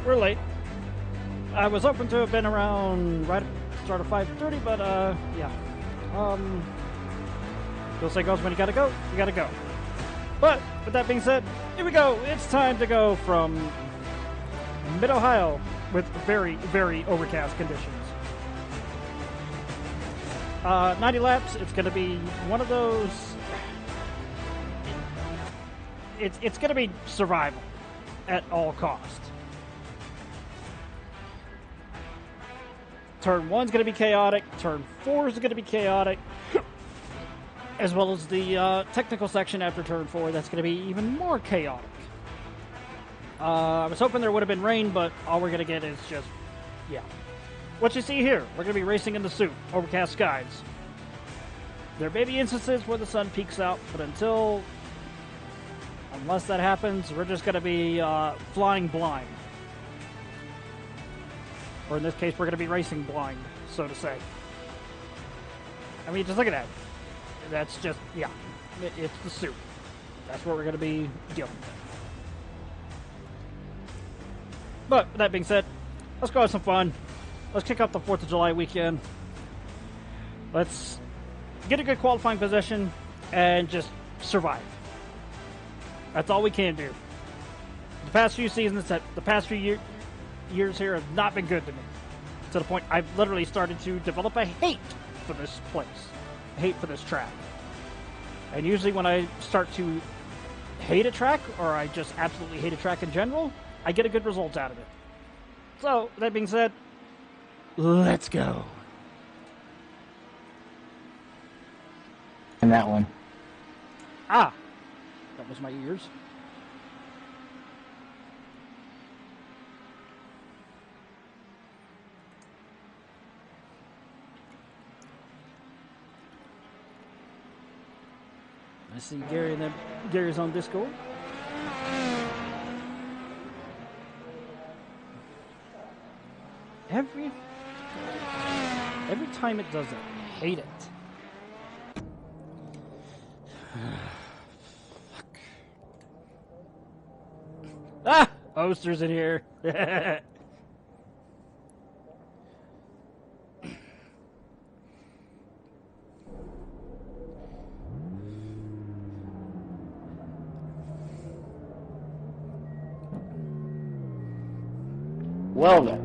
we're late. I was hoping to have been around right at the start of 5:30, but yeah. You'll say goes when you gotta go, you gotta go. But with that being said, here we go. It's time to go from Mid-Ohio with very, very overcast conditions. 90 laps. It's going to be one of those. It's going to be survival at all cost. Turn 1's going to be chaotic. Turn 4 is going to be chaotic. As well as the technical section after turn 4, that's going to be even more chaotic. I was hoping there would have been rain, but all we're going to get is just, yeah. What you see here, we're going to be racing in the soup, overcast skies. There may be instances where the sun peeks out, but unless that happens, we're just going to be flying blind. Or in this case, we're going to be racing blind, so to say. I mean, just look at that. That's just, yeah, it's the soup. That's what we're going to be dealing with. But with that being said, let's go have some fun. Let's kick off the 4th of July weekend. Let's get a good qualifying position and just survive. That's all we can do. The past few seasons, the past few years here have not been good to me. To the point I've literally started to develop a hate for this place. A hate for this track. And usually when I start to hate a track, or I just absolutely hate a track in general, I get a good result out of it. So, that being said, let's go. And that one. Ah, that was my ears. I see Gary, and Gary's on Discord. Every time it does it, I hate it. Fuck. Ah! Oster's in here. Well then.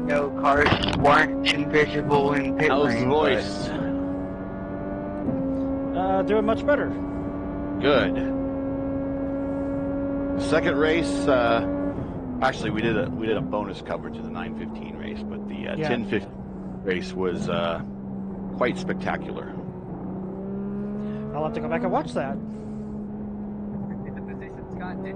No cars weren't invisible in pit How's the lane, voice? Doing much better. Good. The second race, actually we did a bonus coverage of the 9:15 race, but the 10:15 race was quite spectacular. I'll have to go back and watch that. In the position Scott did.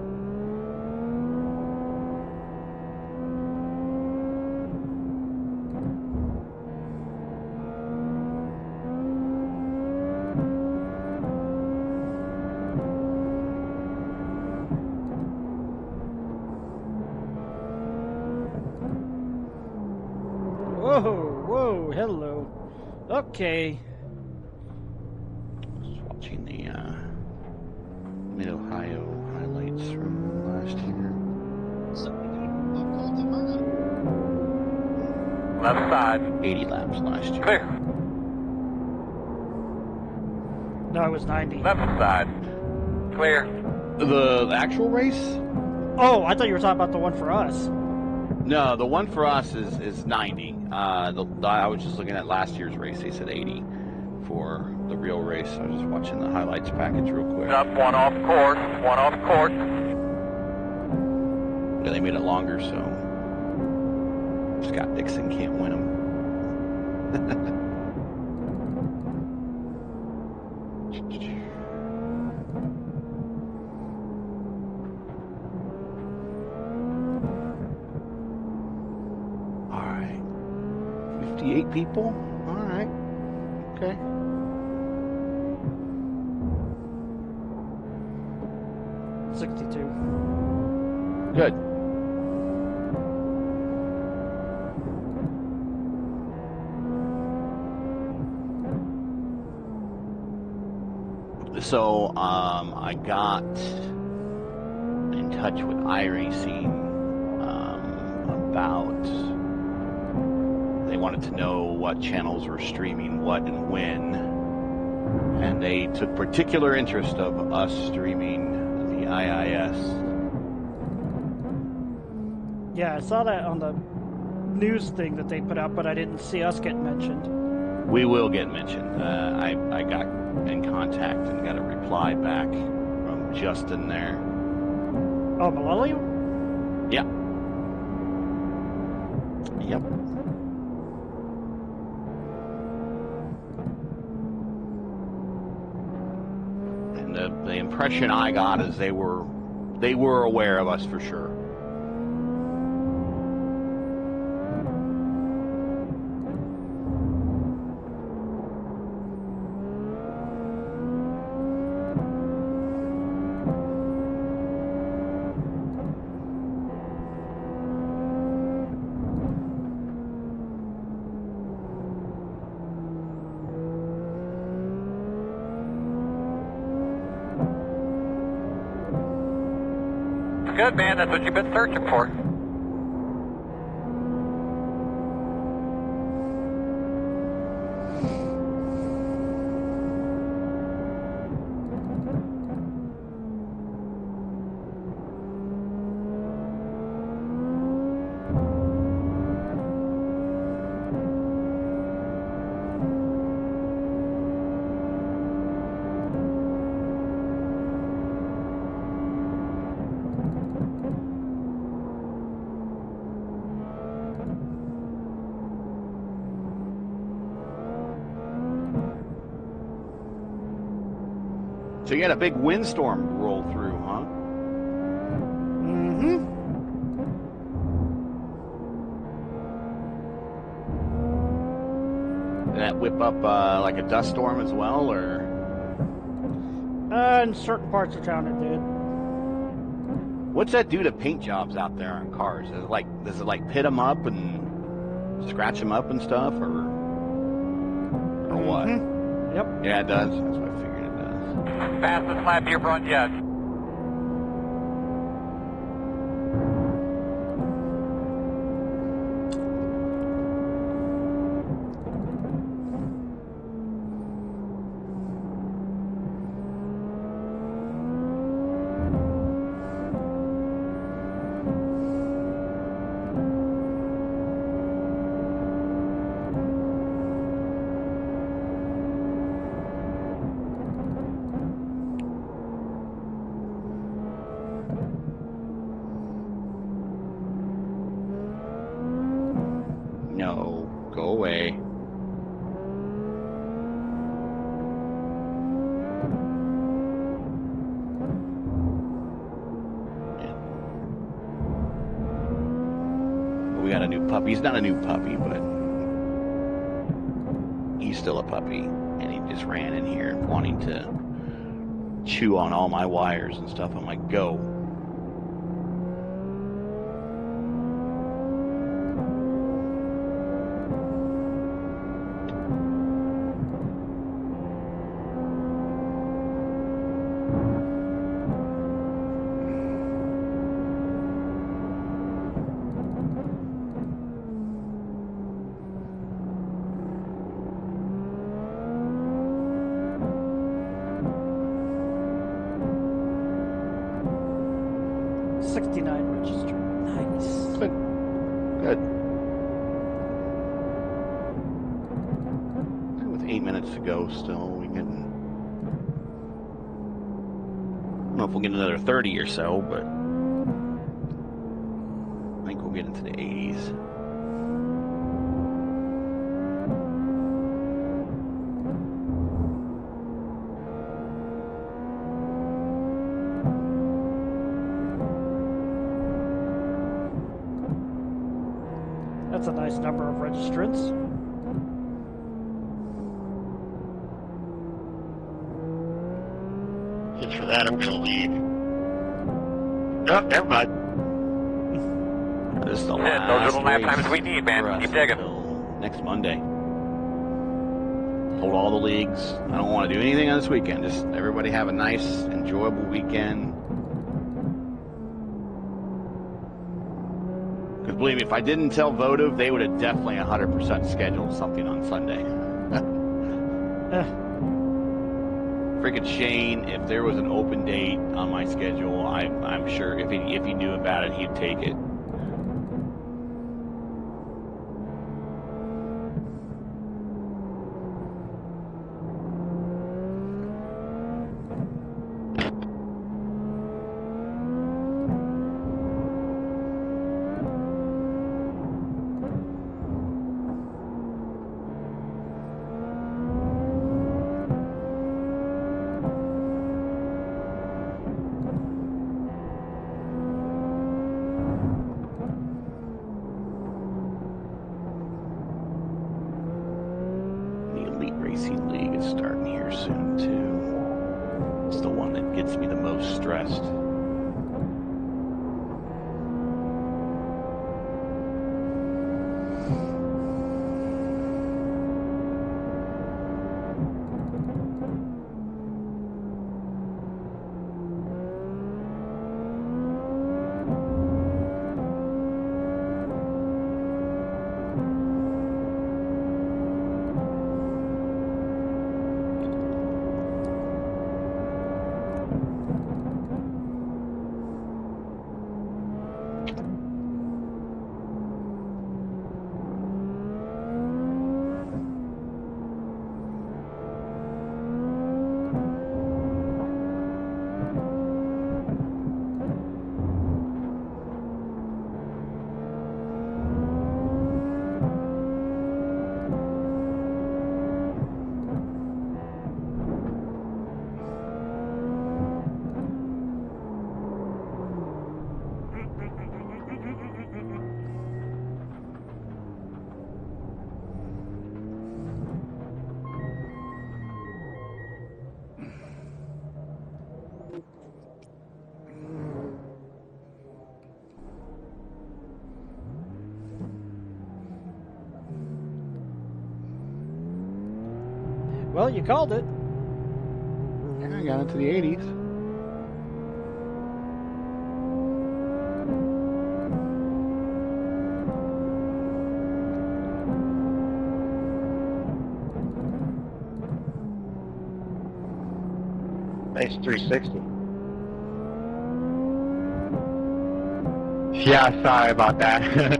Whoa, hello. Okay. Just watching the Mid-Ohio highlights from last year. Left side. 80 laps last year. Clear. No, it was 90. Left side. Clear. The actual race? Oh, I thought you were talking about the one for us. No, the one for us is 90. I was just looking at last year's race. They said 80 for the real race. I was just watching the highlights package real quick. Up, one off course. One off course. Yeah, they made it longer, so Scott Dixon can't win them. All right, 58 people. All right, okay. to. Good. So, I got in touch with iRacing about. They wanted to know what channels were streaming what and when, and they took particular interest of us streaming the IIS. Yeah, I saw that on the news thing that they put out, but I didn't see us get mentioned. We will get mentioned. I got in contact and got a reply back from Justin there. Oh, Malali? Yeah. Yep. And the impression I got is they were aware of us for sure. Good, man. That's what you've been searching for. So you had a big windstorm roll through, huh? Mm-hmm. Did that whip up like a dust storm as well, or? In certain parts of town it did. What's that do to paint jobs out there on cars? Does it like pit them up and scratch them up and stuff, or what? Mm-hmm. Yep. Yeah, it does. That's what I figured it does. Fastest lap you've run yet. No, go away. We got a new puppy. He's not a new puppy, but he's still a puppy. And he just ran in here wanting to chew on all my wires and stuff. I'm like, go. Registered. Nice. Good. Good. With 8 minutes to go still, we can... I don't know if we'll get another 30 or so, but I think we'll get into the 80s. That's a nice number of registrants. Just for that, I'm going to leave. Oh, never mind. This is the Yeah, last those are the lap race times we need, man. for us Keep digging. until next Monday. Hold all the leagues. I don't want to do anything on this weekend. Just everybody have a nice, enjoyable weekend. Because believe me, if I didn't tell Votive, they would have definitely 100% scheduled something on Sunday. Freaking Shane, if there was an open date on my schedule, I'm sure if he knew about it, he'd take it. Racing League is starting here soon too. It's the one that gets me the most stressed. Well, you called it. Yeah, I got into the 80s. Nice 360. Yeah, sorry about that.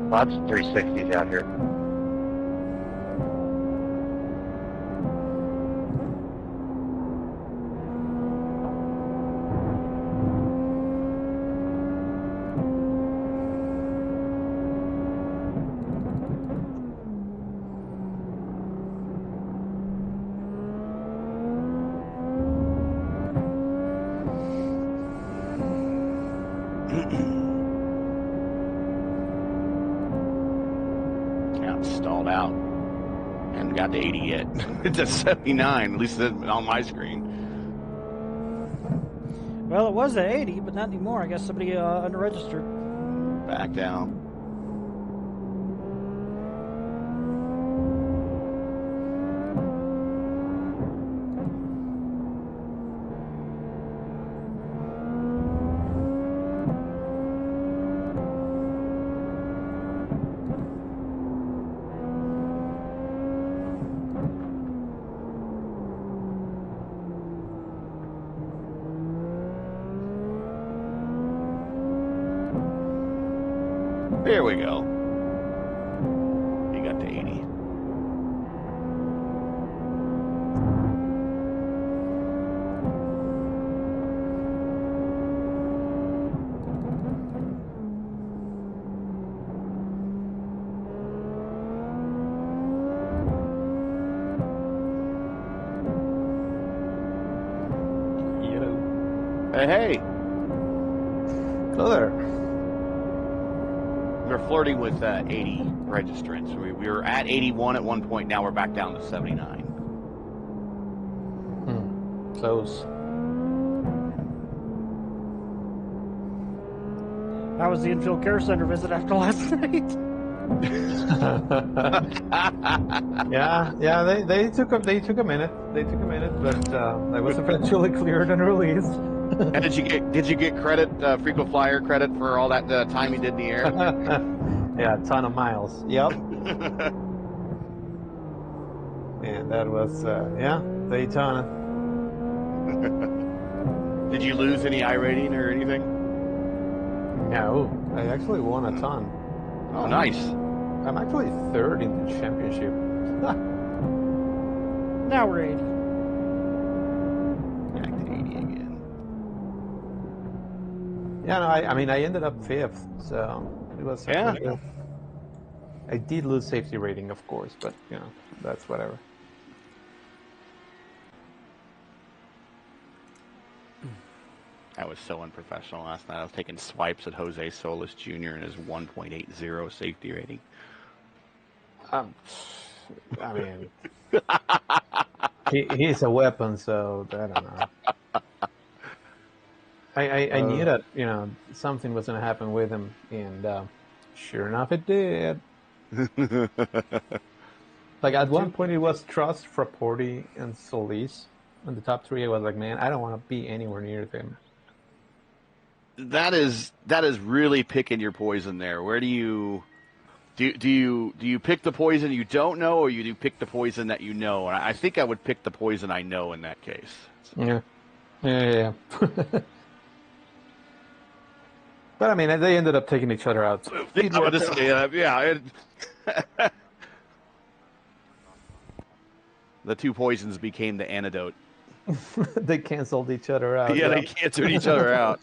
Lots of 360s out here. Yeah, it's stalled out. Haven't got to 80 yet. It's at 79, at least on my screen. Well, it was at 80, but not anymore. I guess somebody underregistered. Back down. There we go. He got to 80. Hey, hey. Hello there. We're flirting with 80 registrants. We were at 81 at one point. Now we're back down to 79. Close. How was the infield care center visit after last night? yeah. They took a minute. They took a minute, but I was eventually cleared and released. And did you get credit, frequent flyer credit for all that time you did in the air? Yeah, a ton of miles. Yep. And that was Daytona. Did you lose any iRating or anything? No, I actually won a ton. Oh, nice. I'm actually third in the championship. Now we're 80. Back to 80 again. Yeah, no, I mean, I ended up fifth, so it was. Yeah. Good. I did lose safety rating, of course, but that's whatever. That was so unprofessional last night. I was taking swipes at Jose Solis Jr. and his 1.80 safety rating. I mean, he's a weapon, so I don't know. I knew that something was going to happen with him, and sure enough, it did. Like at one point, it was Trust, Fraporti, and Solis in the top three. I was like, man, I don't want to be anywhere near them. That is really picking your poison there. Where do you pick the poison you don't know, or you do pick the poison that you know? And I think I would pick the poison I know in that case. Yeah. But I mean, they ended up taking each other out. The two poisons became the antidote. They canceled each other out. Yeah, they canceled each other out.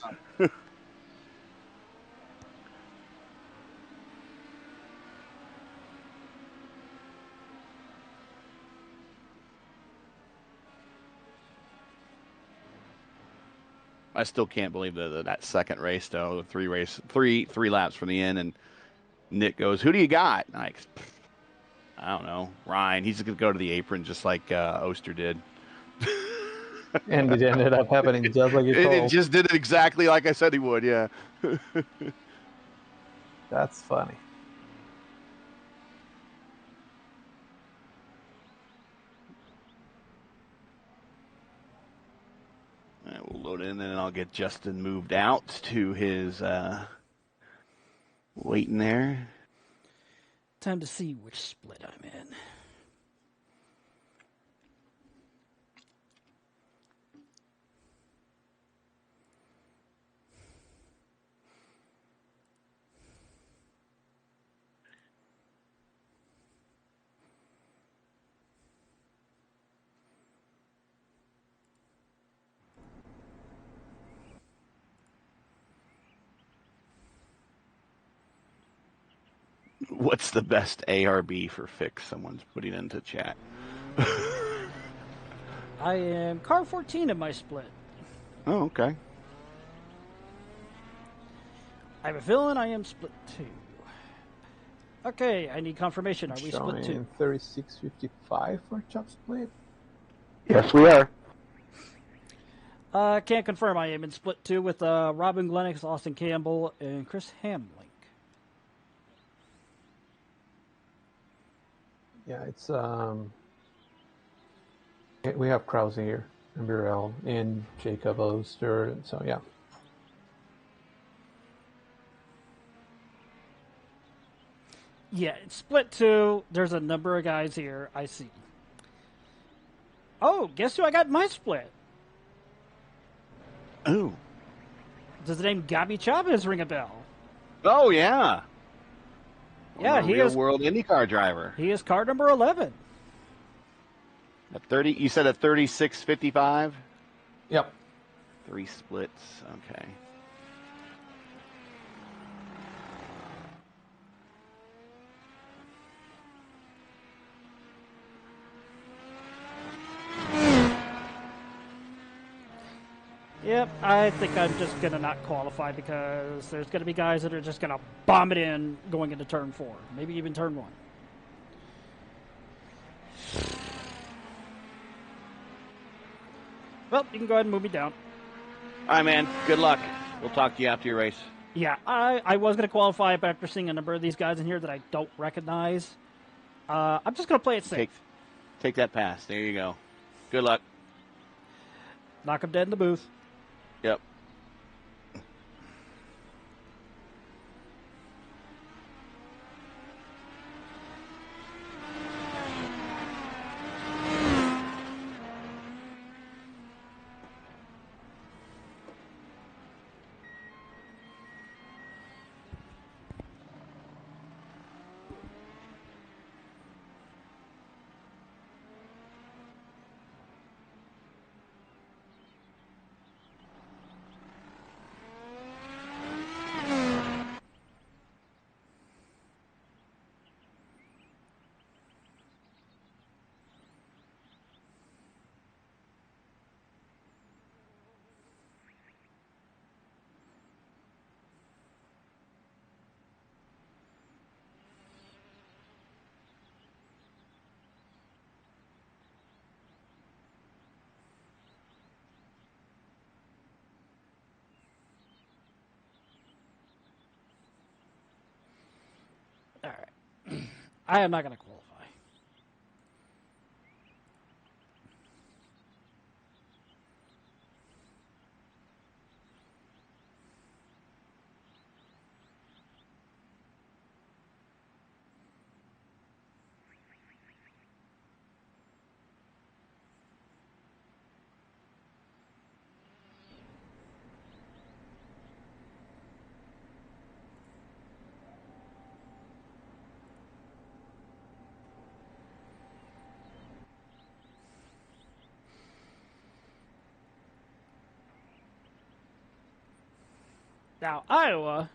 I still can't believe that second race though. Three laps from the end, and Nick goes, "Who do you got?" And I don't know, Ryan. He's going to go to the apron just like Oster did. And it ended up happening just like you told. It just did it exactly like I said he would. Yeah. That's funny. We'll load in, and I'll get Justin moved out to his waiting there. Time to see which split I'm in. What's the best ARB for fix? Someone's putting into chat. I am car 14 in my split. Oh, okay. I have a feeling I am split 2. Okay, I need confirmation. Are we split 2? 36.55 for Chuck split. Yes, we are. Can't confirm. I am in split 2 with Robin Glennox, Austin Campbell, and Chris Hamlink. Yeah, it's we have Krause here, and Burrell, and Jacob Oster, so yeah. Yeah, it's split 2. There's a number of guys here. I see. Oh, guess who I got in my split? Ooh. Does the name Gabi Chavez ring a bell? Oh, yeah. Yeah, Former real world IndyCar driver. He is car number 11. At 30, you said at 36.55? Yep. 3 splits. Okay. Yep, I think I'm just going to not qualify because there's going to be guys that are just going to bomb it in going into turn 4, maybe even turn 1. Well, you can go ahead and move me down. All right, man. Good luck. We'll talk to you after your race. Yeah, I was going to qualify, but after seeing a number of these guys in here that I don't recognize, I'm just going to play it safe. Take that pass. There you go. Good luck. Knock them dead in the booth. Yep. All right. I am not going to qualify. Now, Iowa,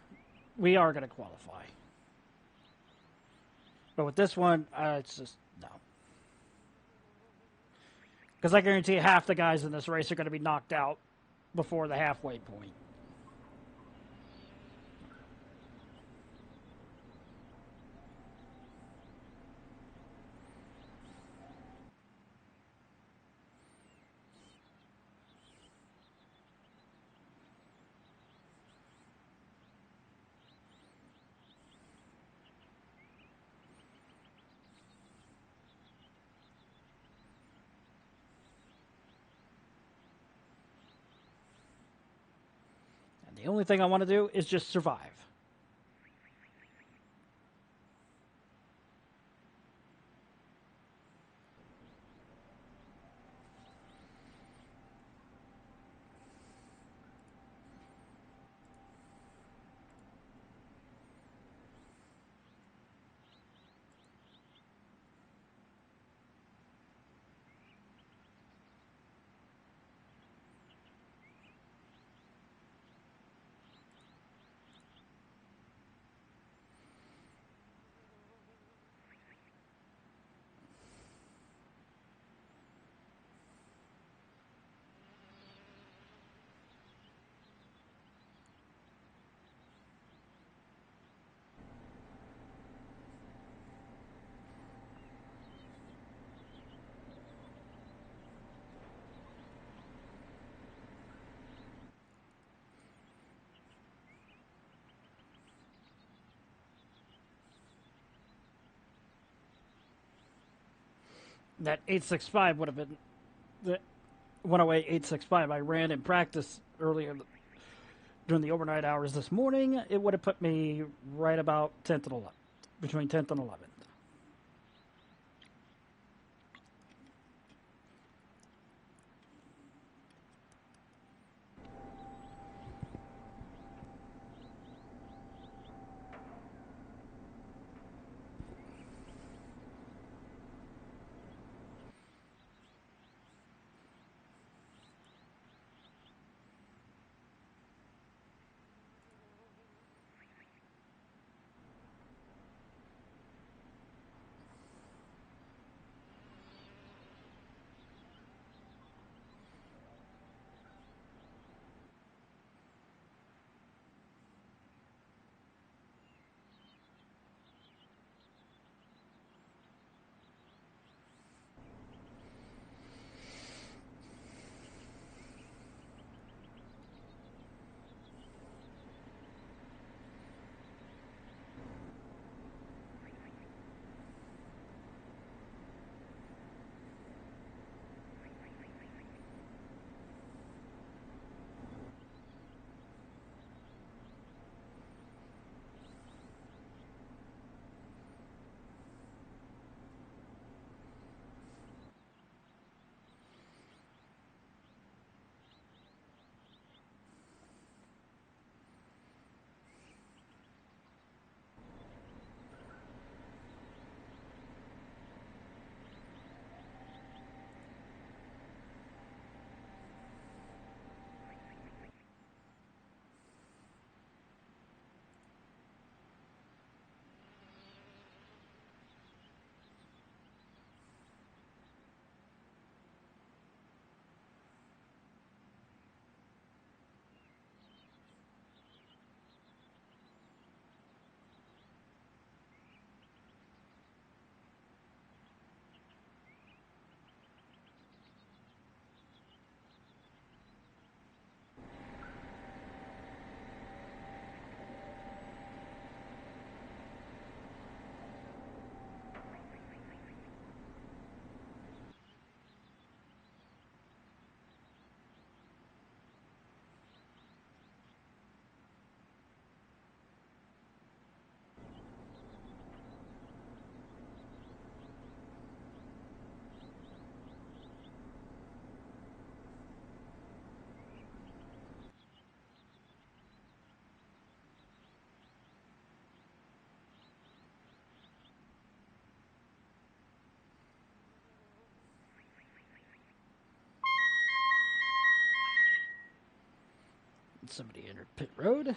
we are going to qualify. But with this one, it's just no. Because I guarantee half the guys in this race are going to be knocked out before the halfway point. And the only thing I want to do is just survive. That 865 would have been the 108.865 I ran in practice earlier during the overnight hours this morning. It would have put me right about 10th and 11th, between 10th and 11th. Somebody entered pit road.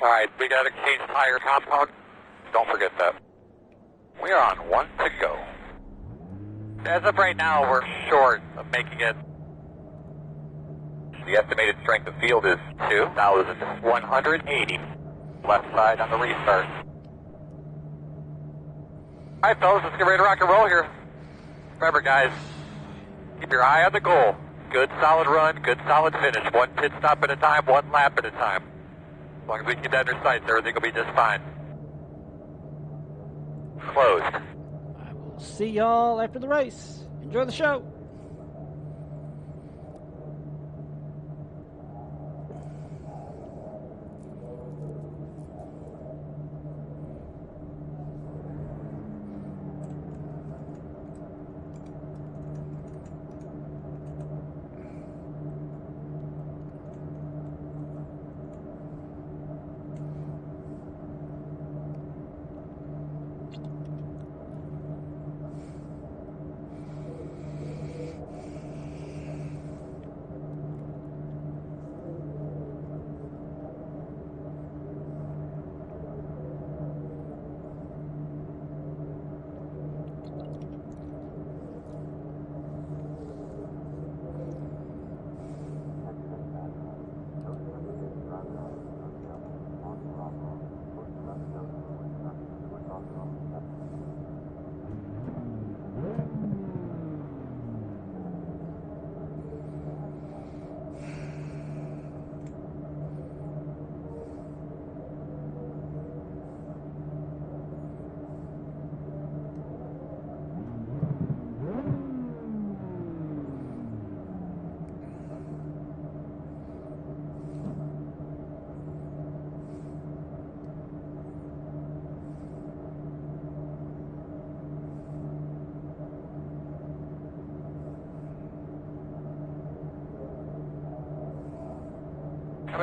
Alright, we gotta change tire compound. Don't forget that. We are on 1 to go. As of right now, we're short of making it. The estimated strength of field is 2,180. Left side on the restart. Alright fellas, let's get ready to rock and roll here. Remember guys, keep your eye on the goal. Good solid run, good solid finish. One pit stop at a time, one lap at a time. As long as we keep that in our sights, everything will be just fine. Closed. I will see y'all after the race. Enjoy the show.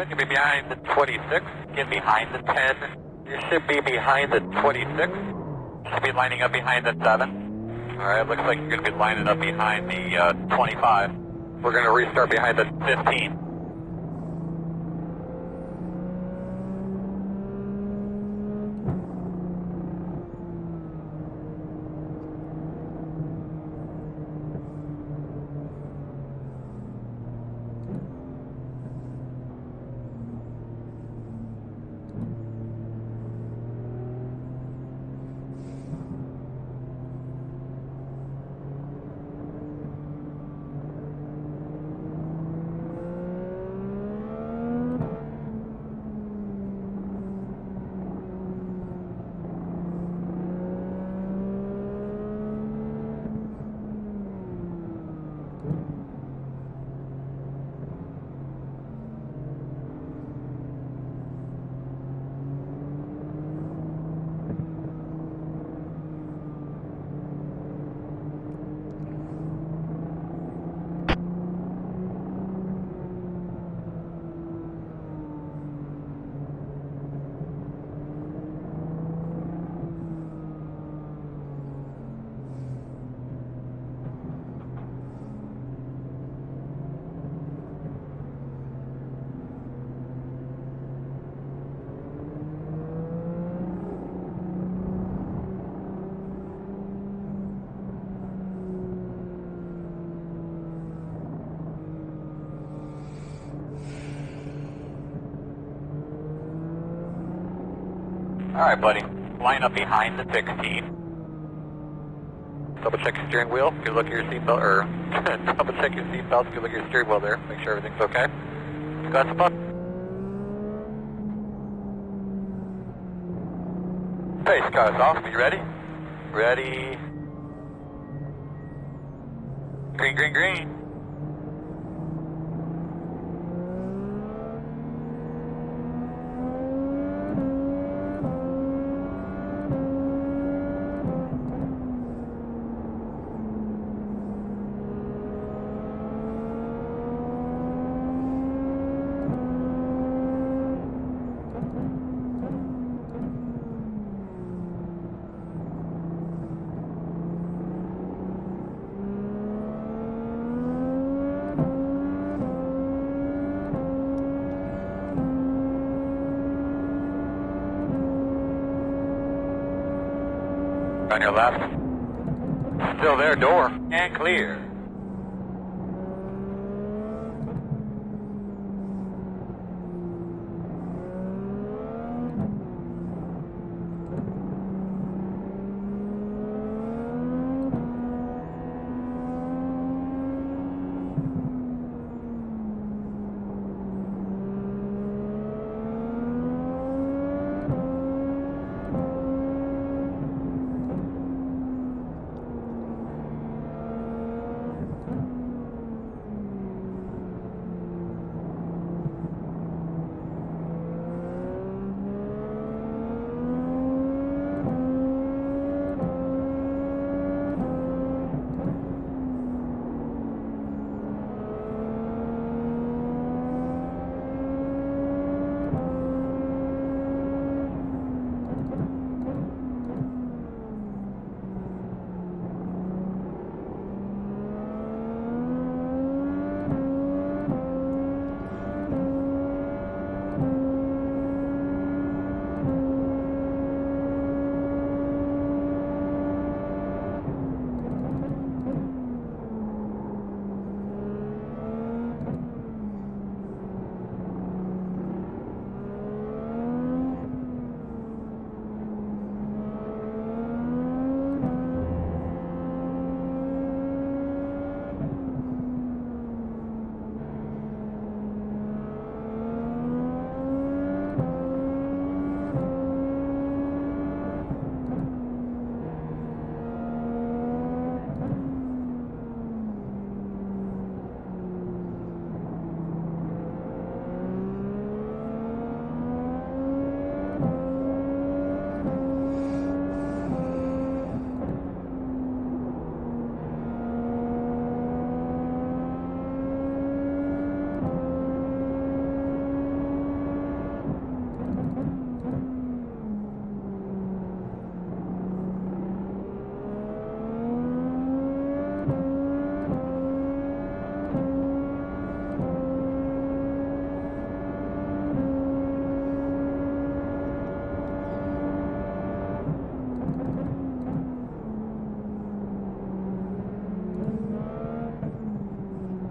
You'll be behind the 26, get behind the 10. You should be behind the 26. Should be lining up behind the 7. Alright, looks like you're going to be lining up behind the 25. We're going to restart behind the 15. Alright, buddy. Line up behind the 16. Double check your steering wheel. If you look at your seatbelt, or double check your seatbelt. If you look at your steering wheel there, make sure everything's okay. Got some up. Pace car's off. Are you ready? Ready. Green, green, green. On your left. Still there, door. And clear.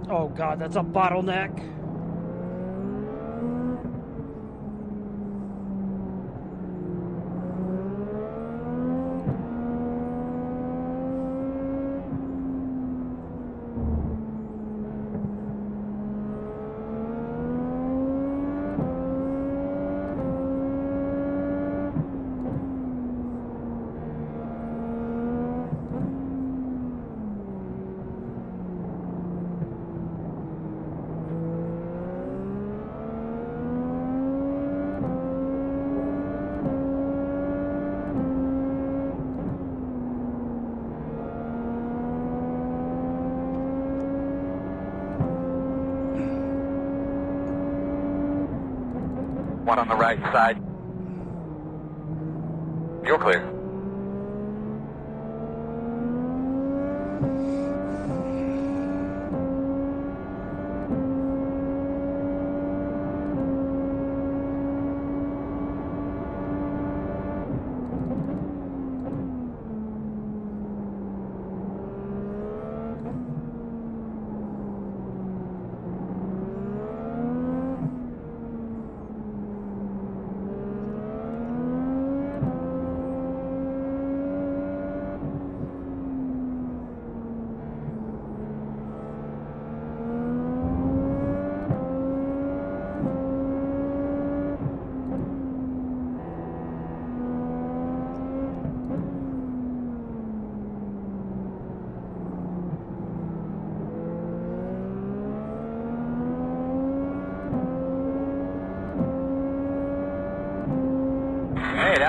Oh god, that's a bottleneck. One on the right side. You're clear.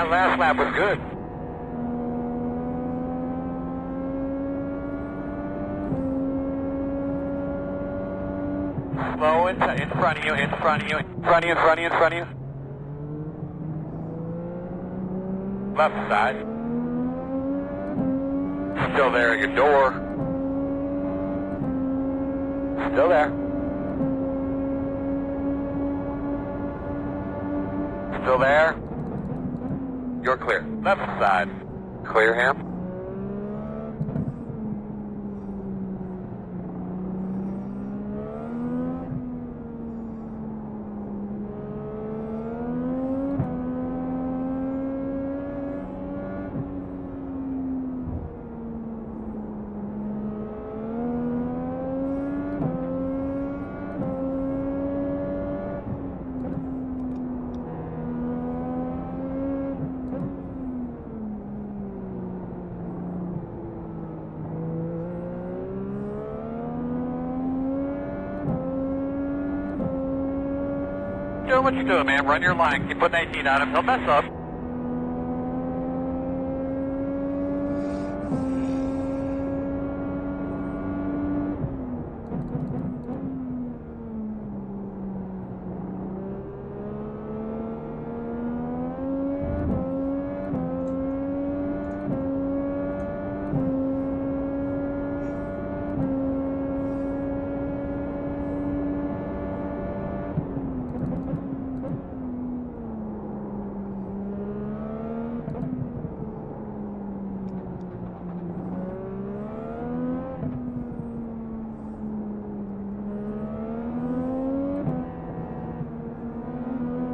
That last lap was good. Slow in front of you, in front of you, in front of you, in front of you, in front of you. Left side. Still there at your door. Still there. Still there. You're clear. Left side. Clear him. Doing what you're doing, man. Run your line. Keep putting 18 on him. He'll mess up.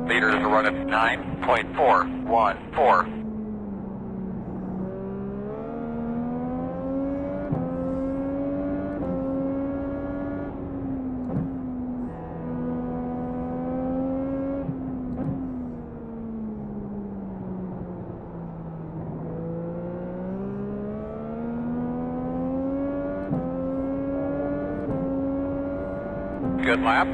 Leaders are running 9.414. Good lap.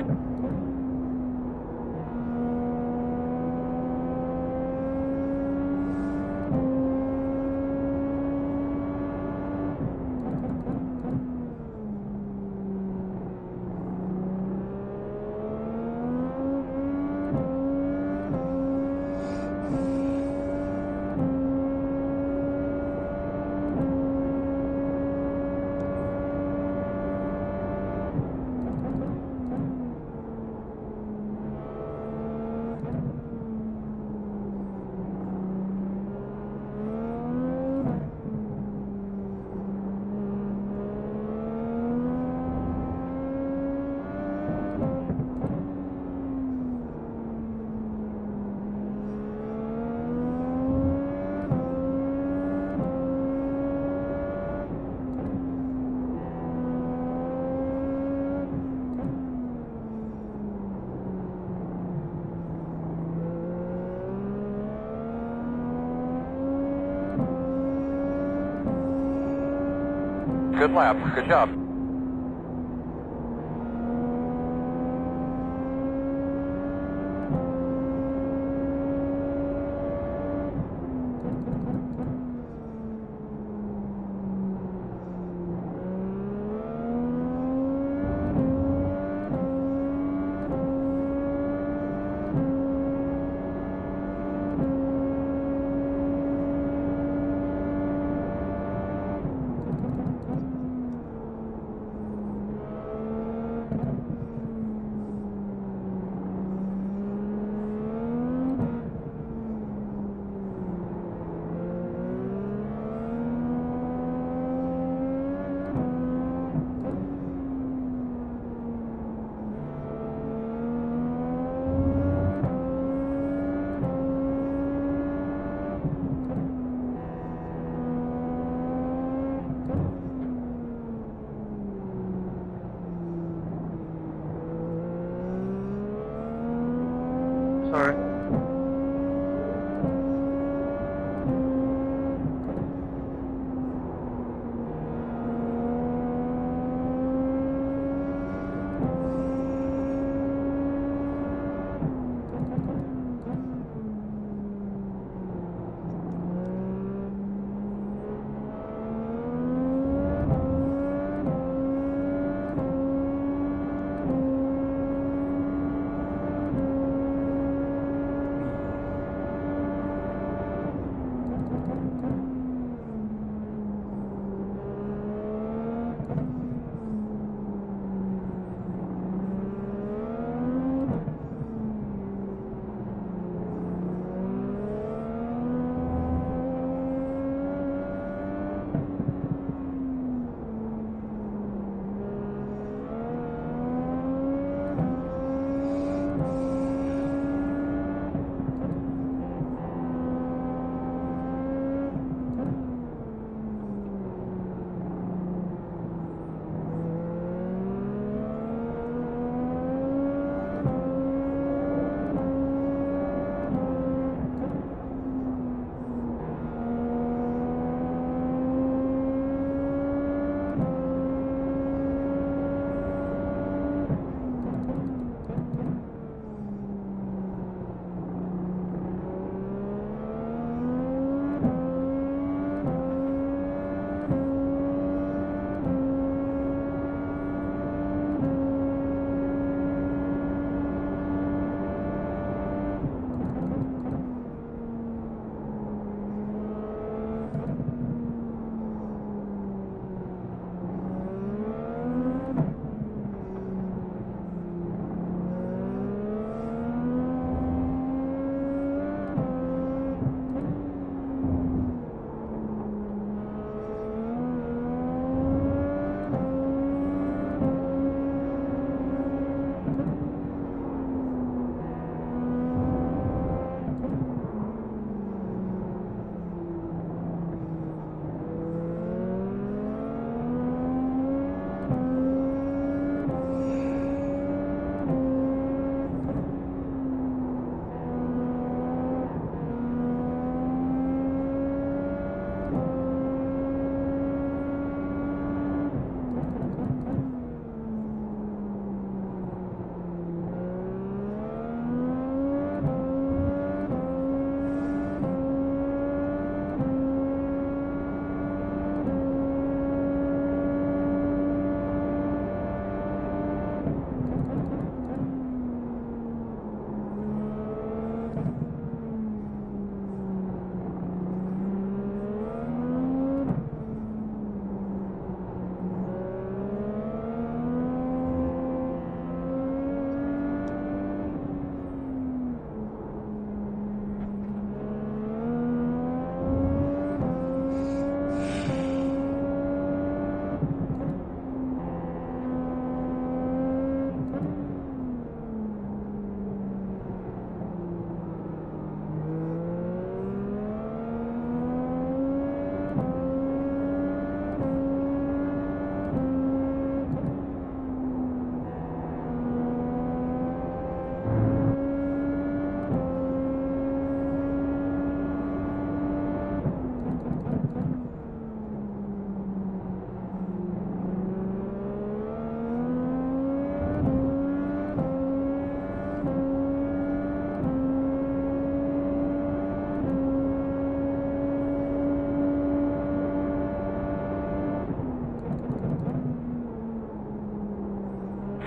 Good lap. Good job.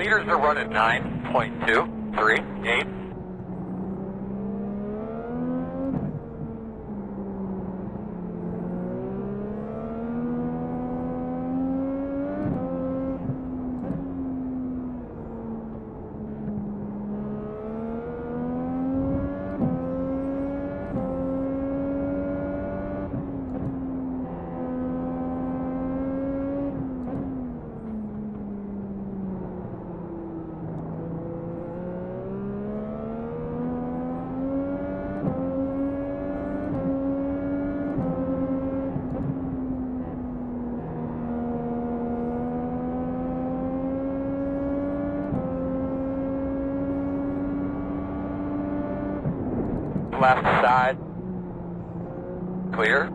Meters are running 9.238. Left side. Clear.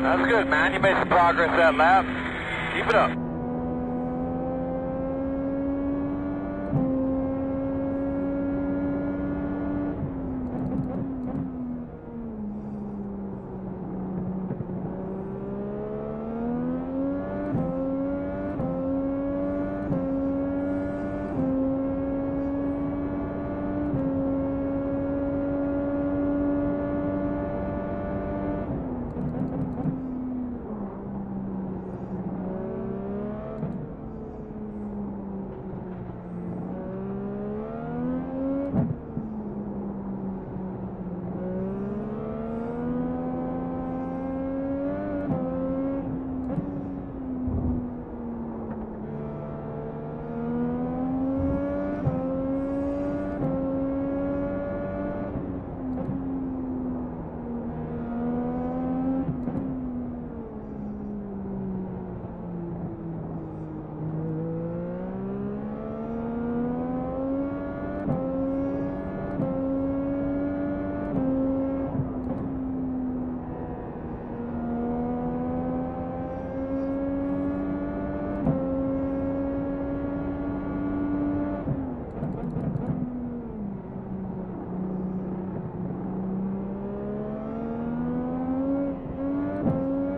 That's good, man. You made some progress that lap. Keep it up.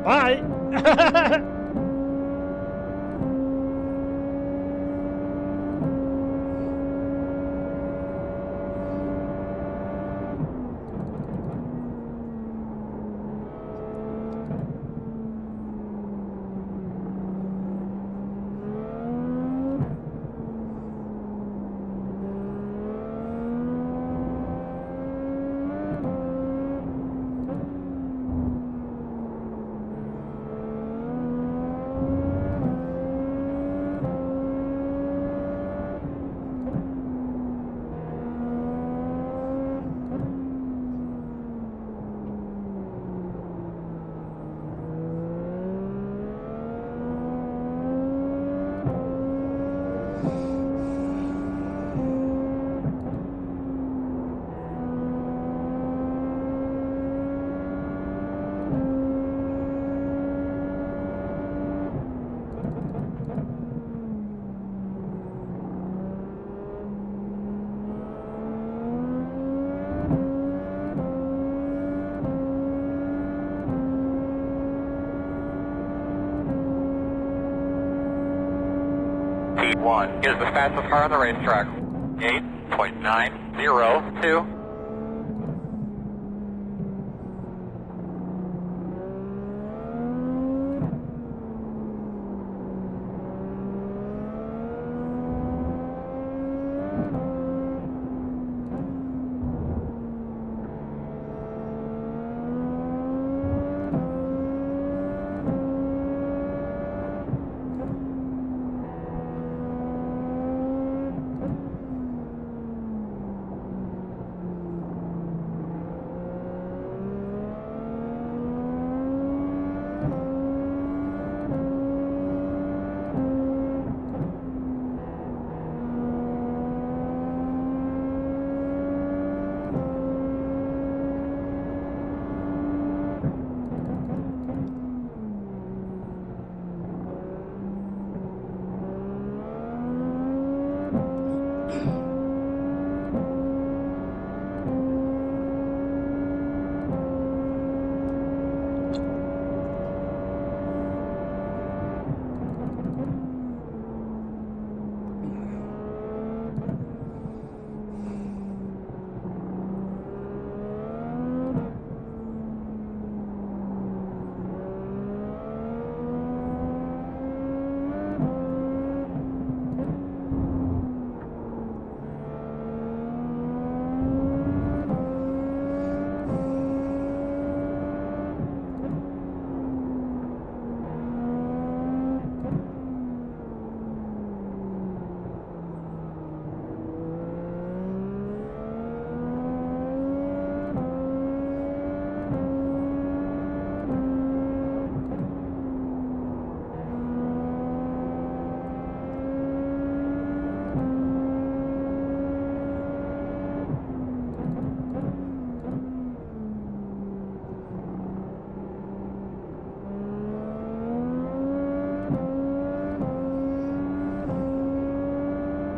Bye. P1 is the fastest car on the racetrack. 8.902.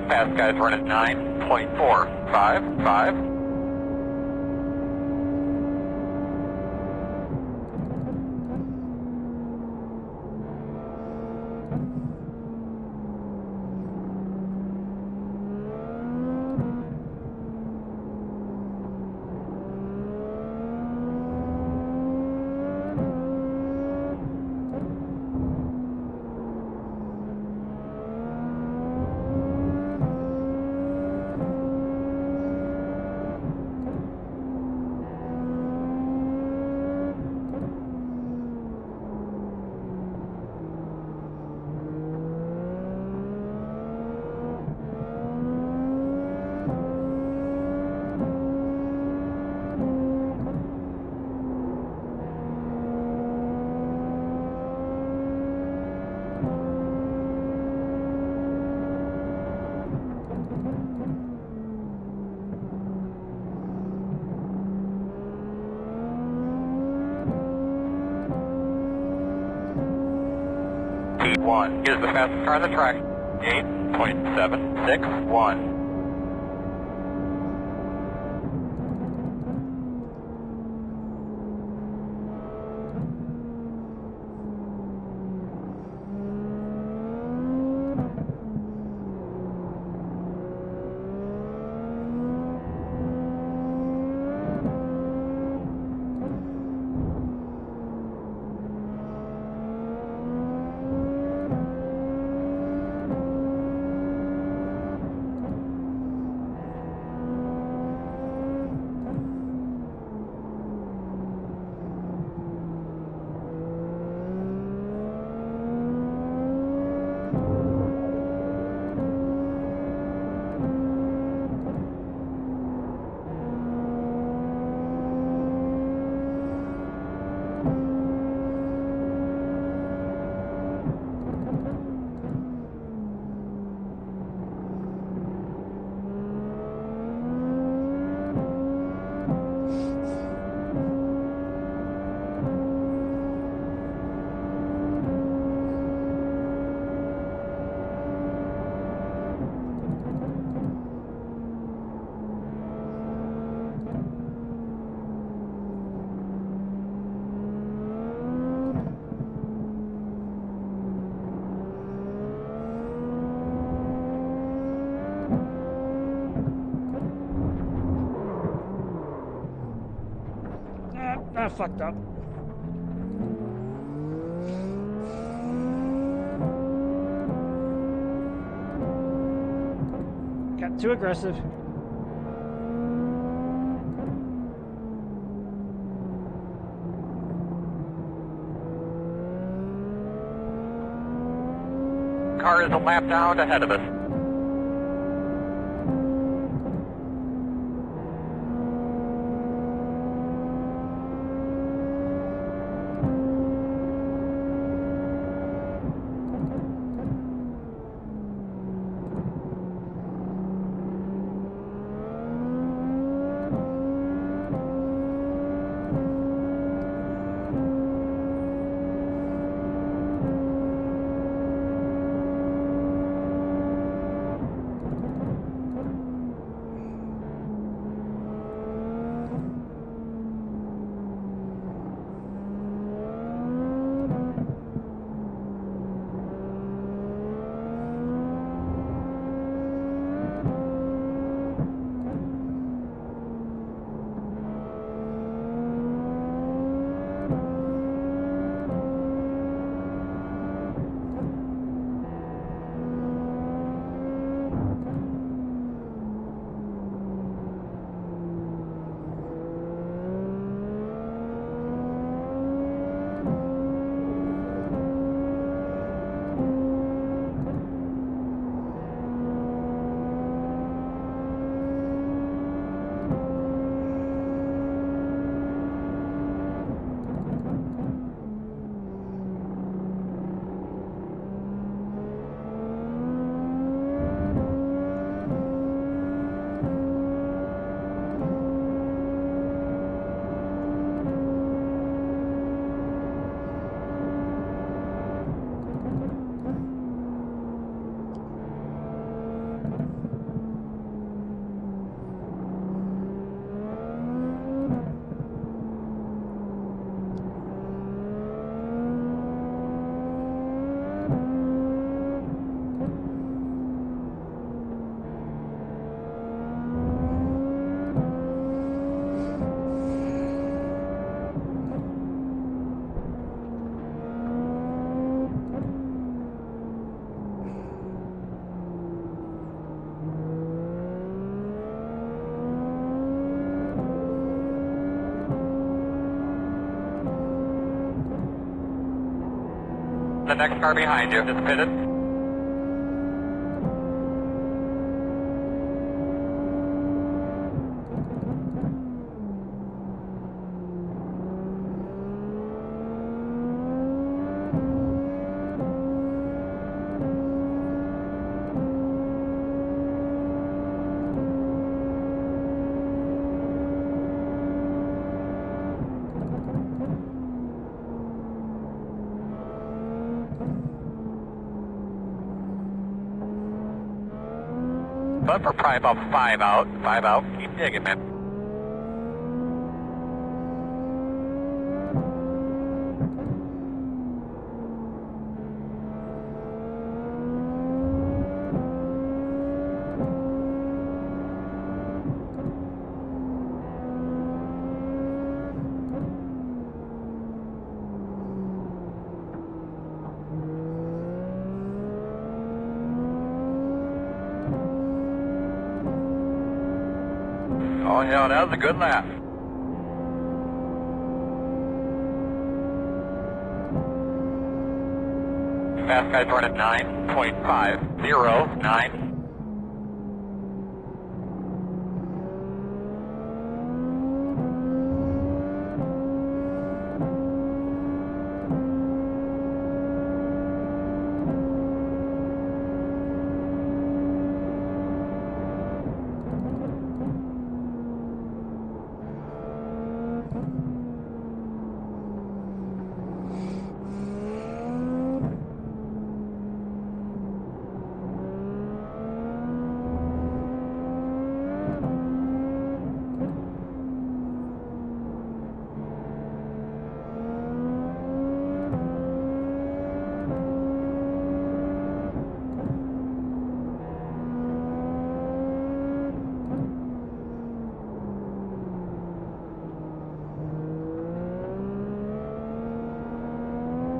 Fast guys running 9.455. T1 is the fastest car on the track. 8.761. I fucked up. Got too aggressive. Car is a lap down ahead of us. The next car behind you is pitted. But we're probably about 5 out. 5 out. Keep digging, man. Oh, yeah, that was a good lap. Fast guys running 9.509.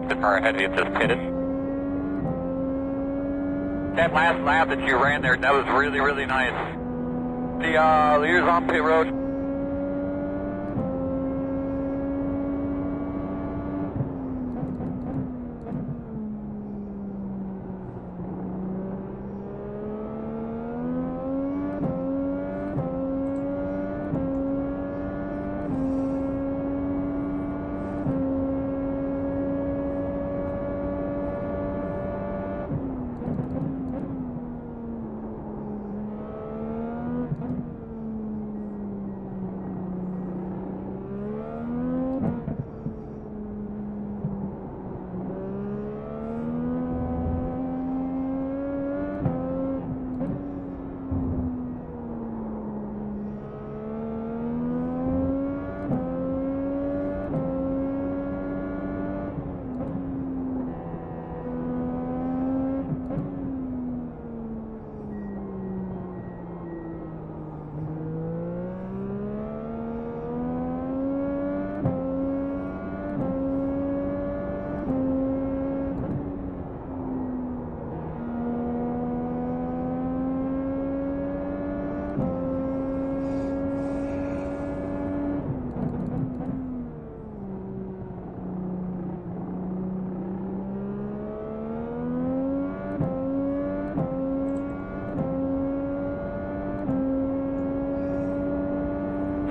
The car ahead of you just pitted. That last lap that you ran there, that was really, really nice. The leaders on pit road.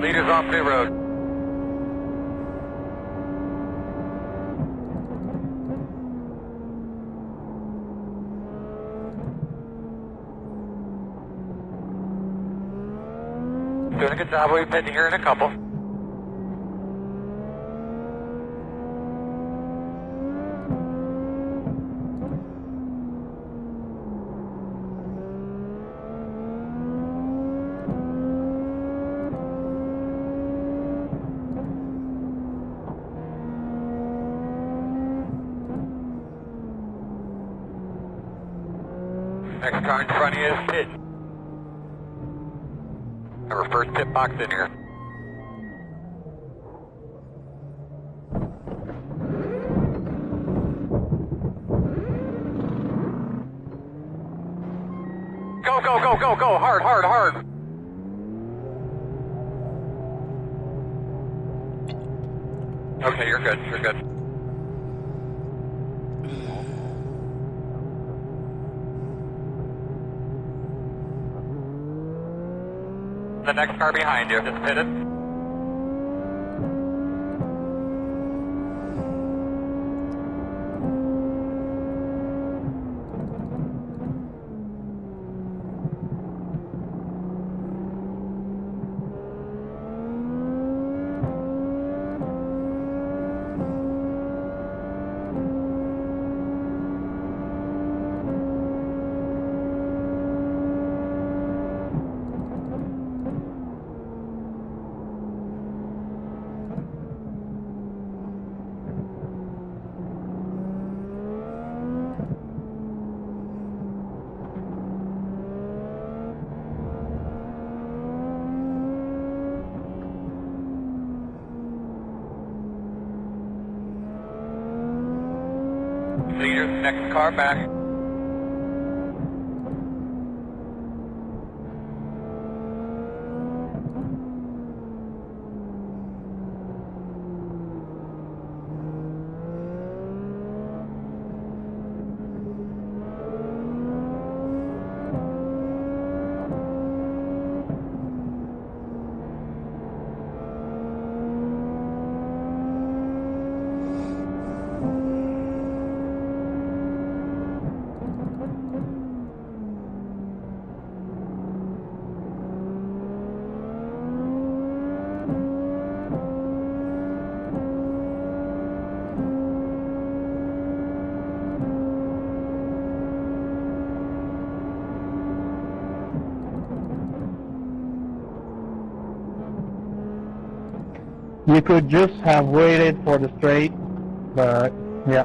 Leaders off pit road. Doing a good job. We'll be pitting here in a couple. Next car in front of you is pit. Our first pit box in here. Go, go, go, go, go! Hard, hard, hard! Okay, you're good, you're good. The next car behind you just pitted. Leaders, next car back. You could just have waited for the straight, but yeah.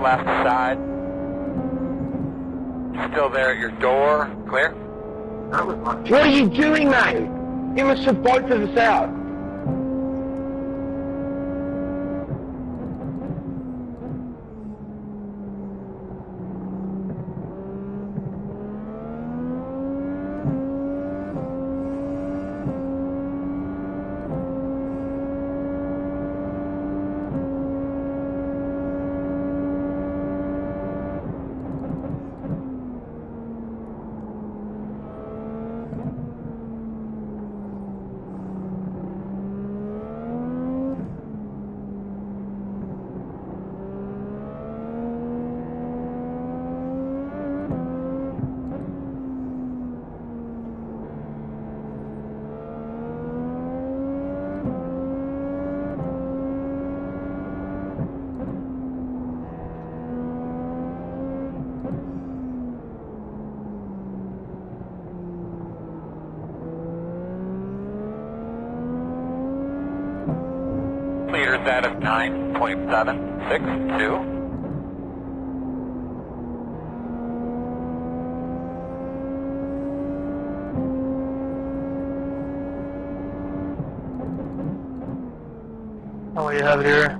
Left side. Still there at your door. Clear. What are you doing, mate? You must have both of us out. Leaders out of 9.762. Oh, you have it here.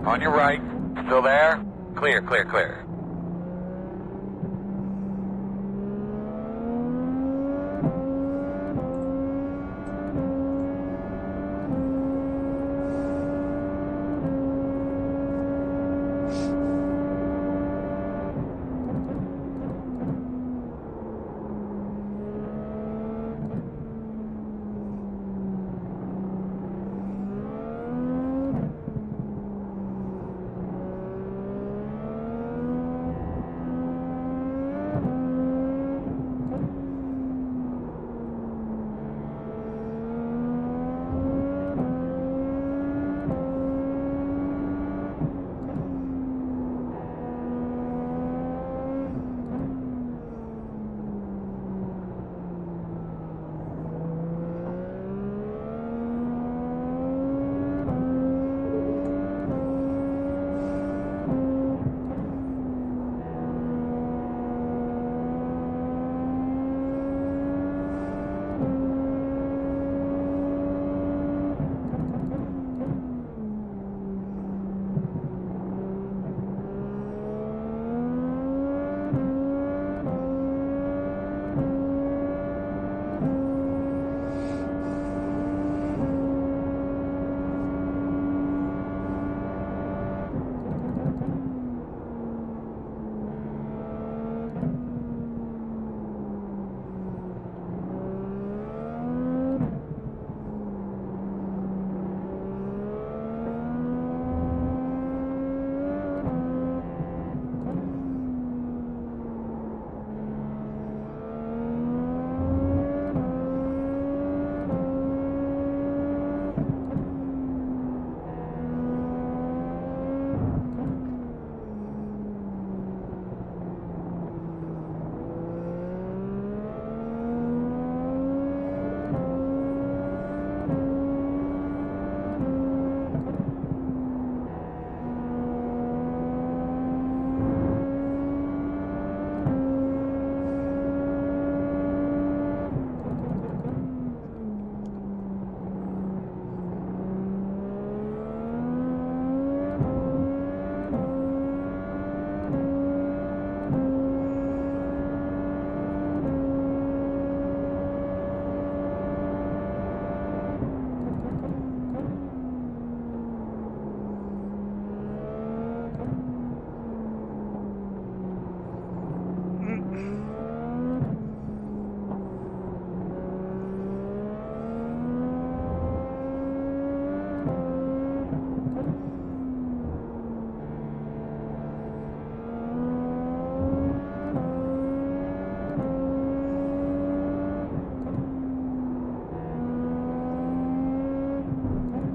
On your right. Still there? Clear, clear, clear.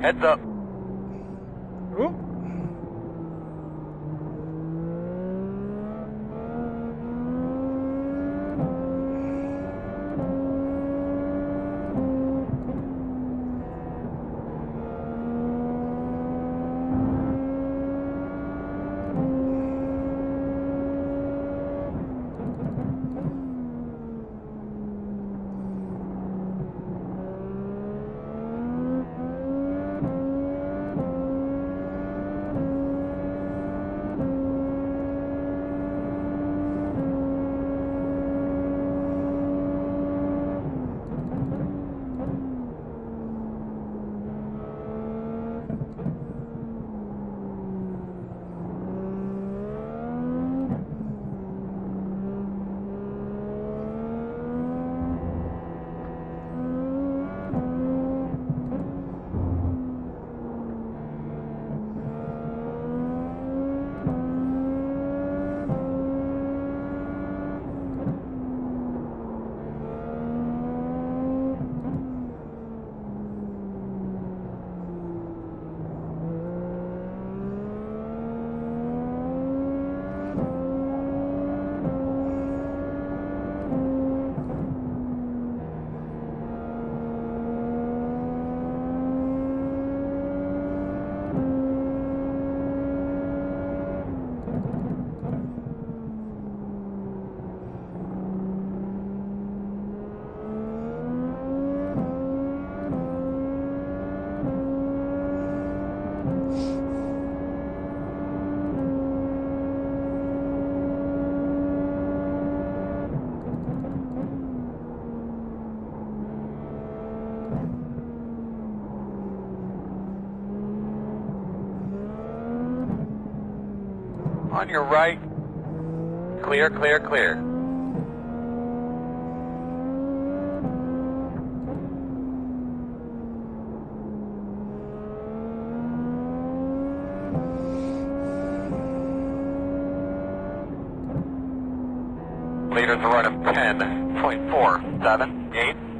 Heads up. Oop. On your right. Clear, clear, clear. Leaders a run of 10.478.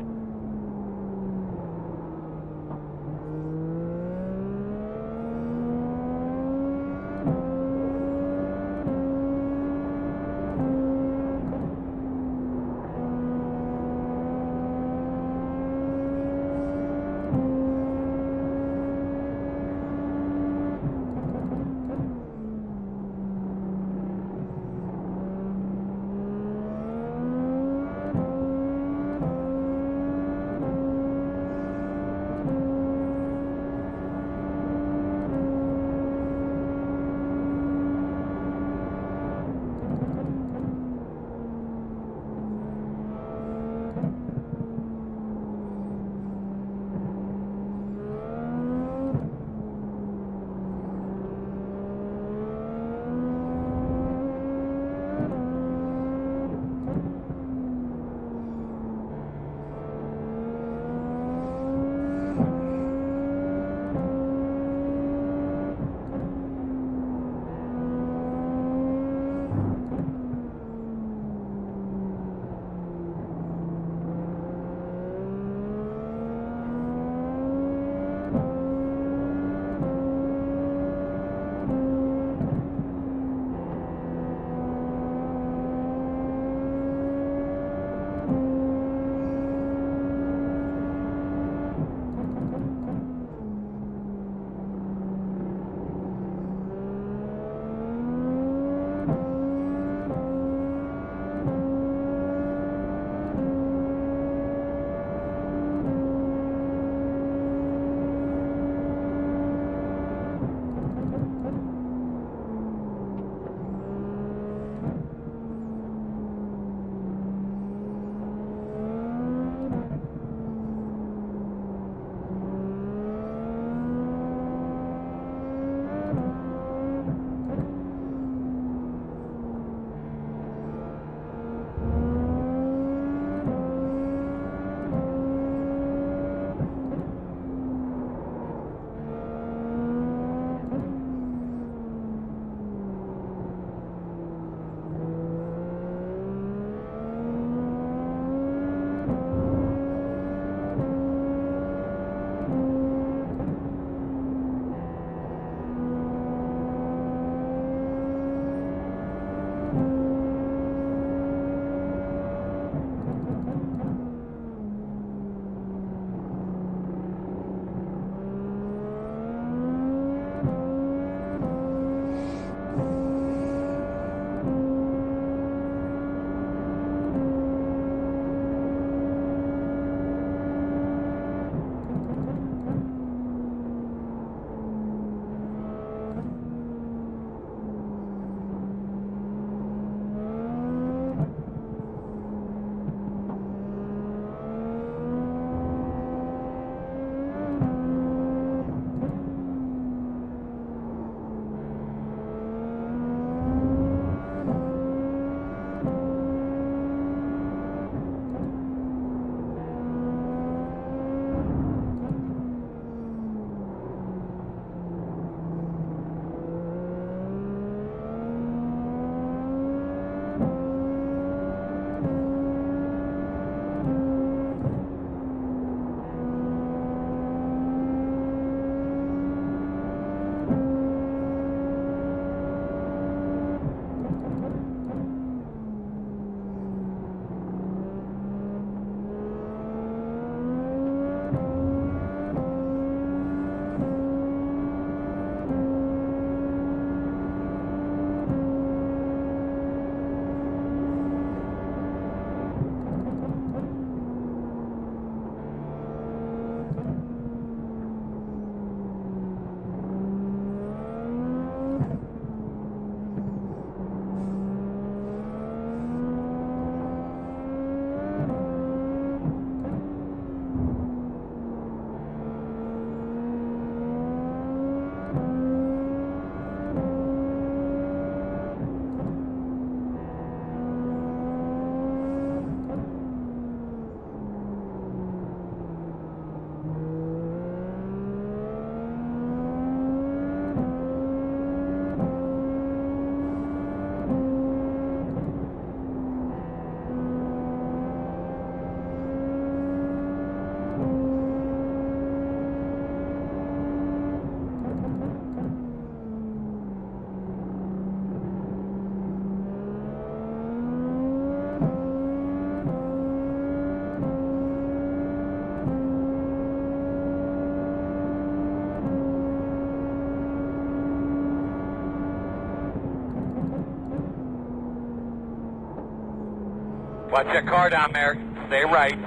Watch that car down there. Stay right.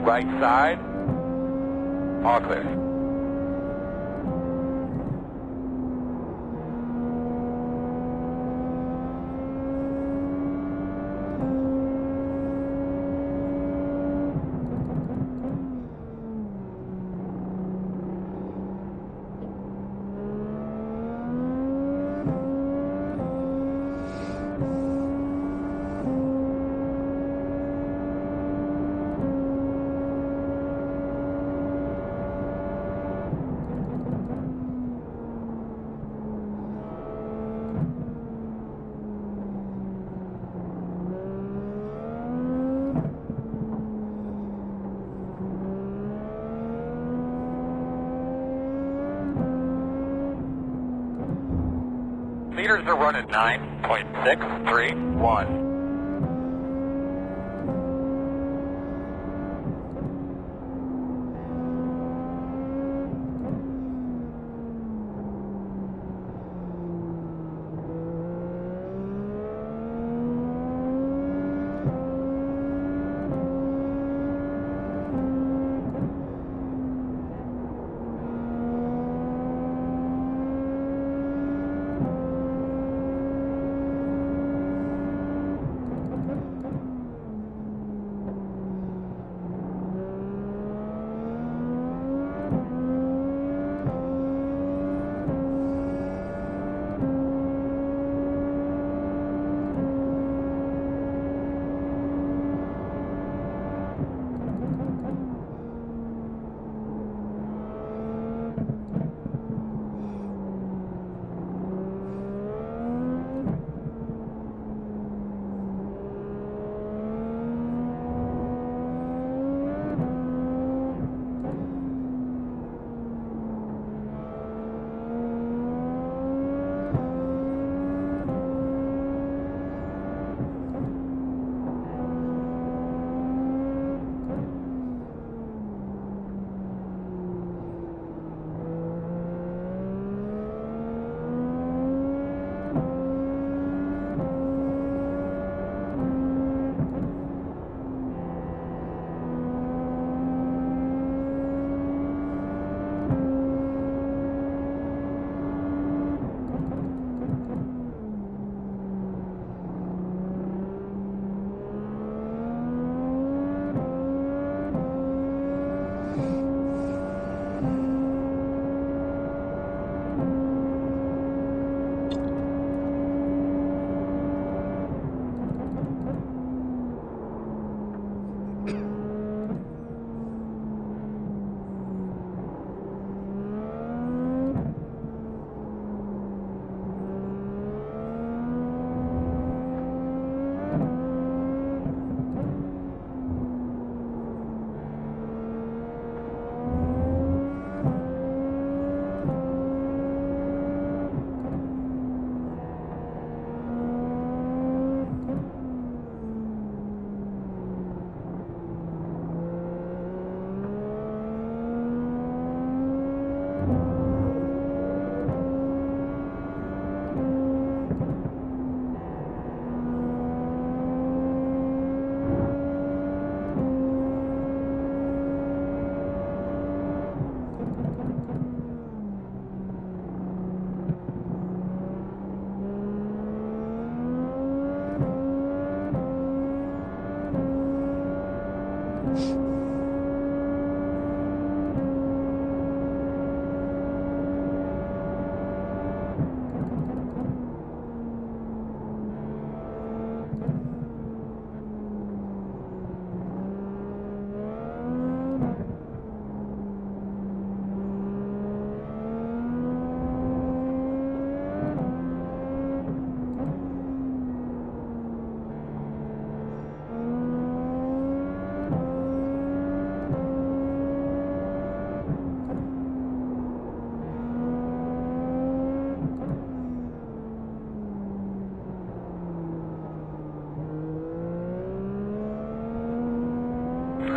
Right side. All clear. Meters are running 9.631.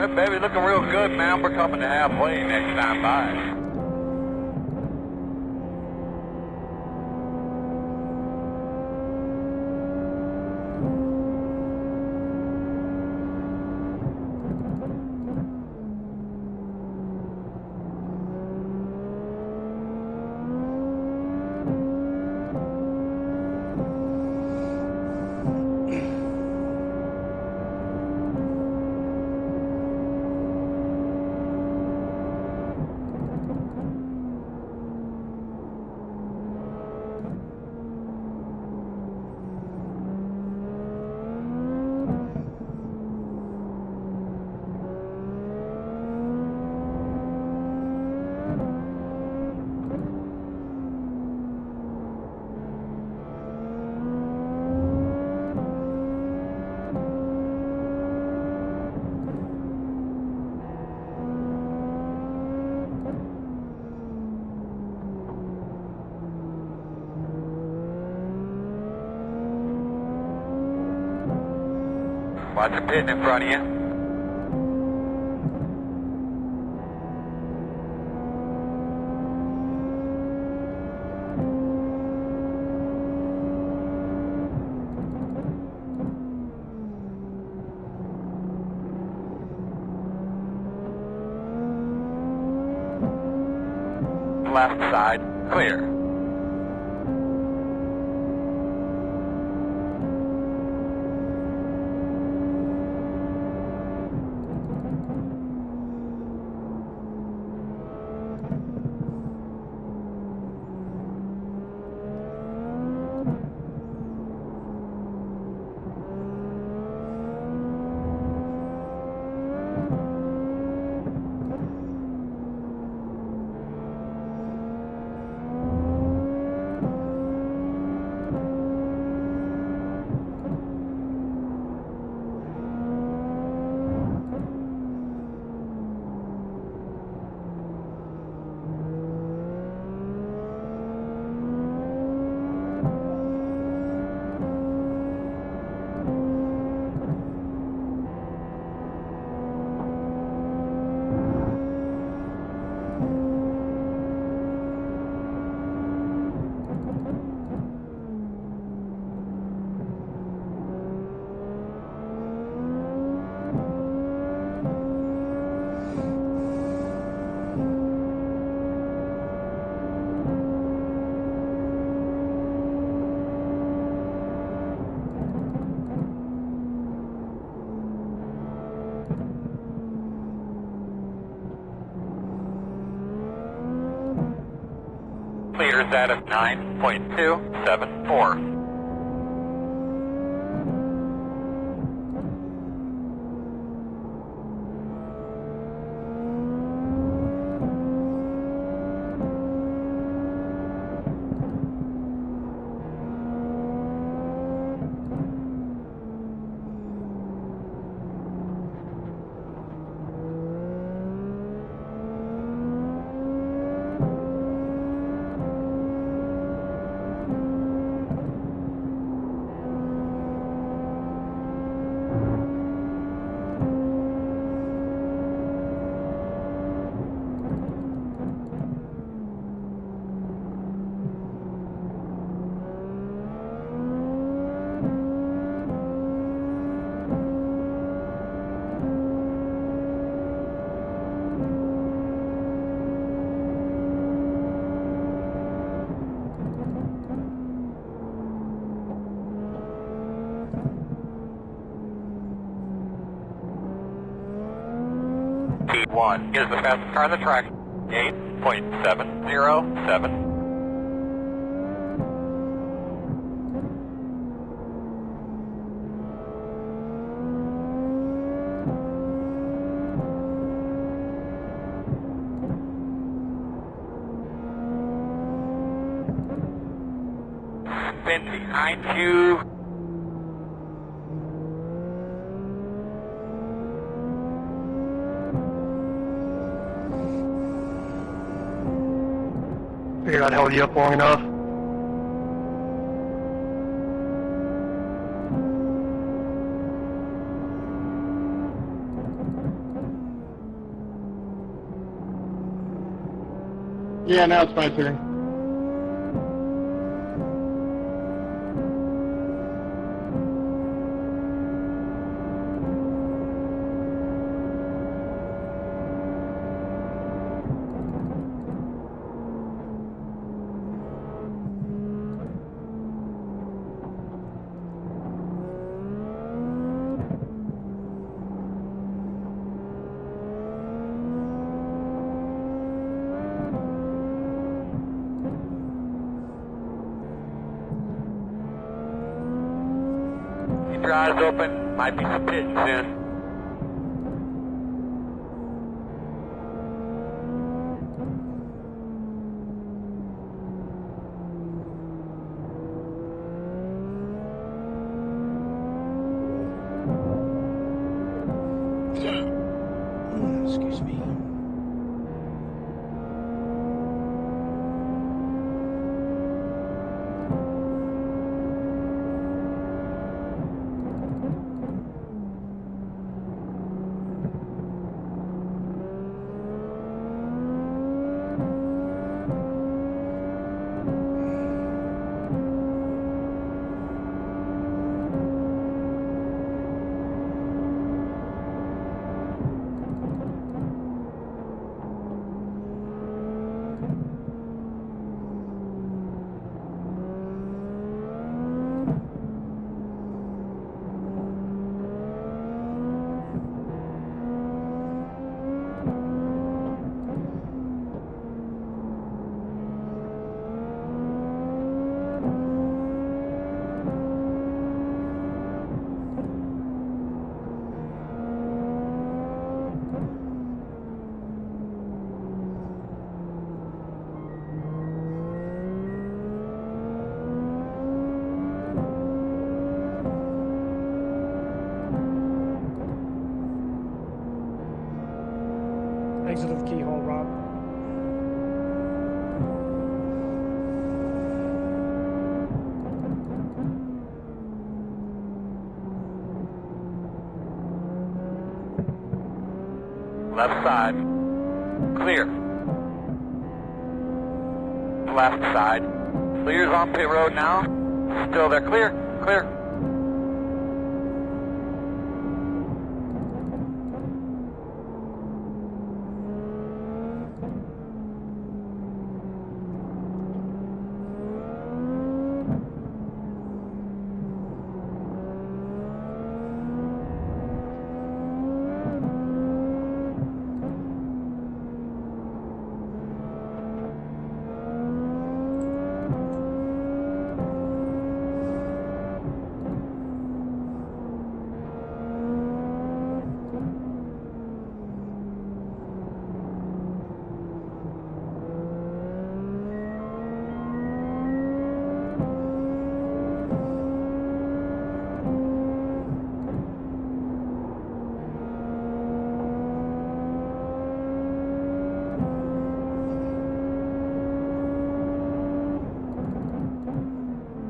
Alright, baby, looking real good, man. We're coming to halfway next time by. Watch the pit in front of you. Left side, clear. Leaders out of 9.274. T1 is the fastest car on the track, 8.707. Spin behind you. Figured I'd hold you up long enough. Yeah, now it's my turn. Keep your eyes open. Might be some pitch soon. Excuse me. Exit of the keyhole, Rob. Left side. Clear. Left side. Clear's on pit road now. Still there. Clear. Clear.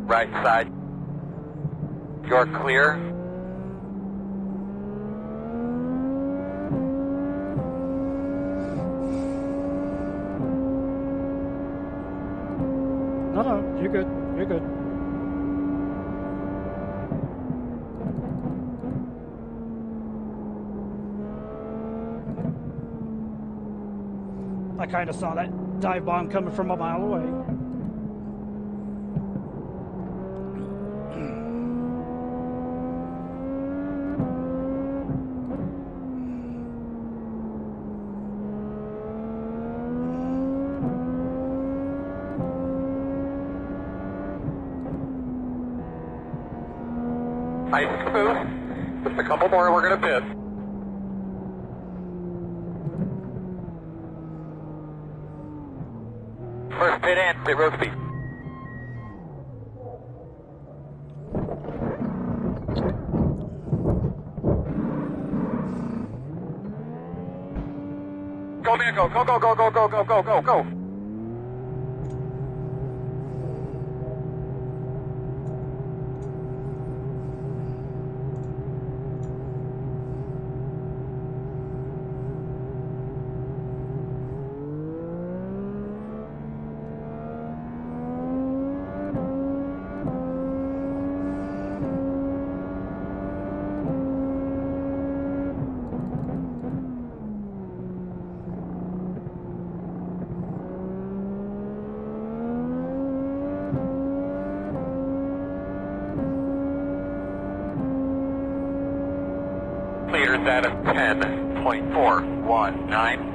Right side. You're clear. No, you're good. You're good. I kind of saw that dive bomb coming from a mile away. Nice and smooth. Just a couple more, we're gonna pit. First pit in, pit road speed. Go man, go, go, go, go, go, go, go, go, go, go. status 10.419.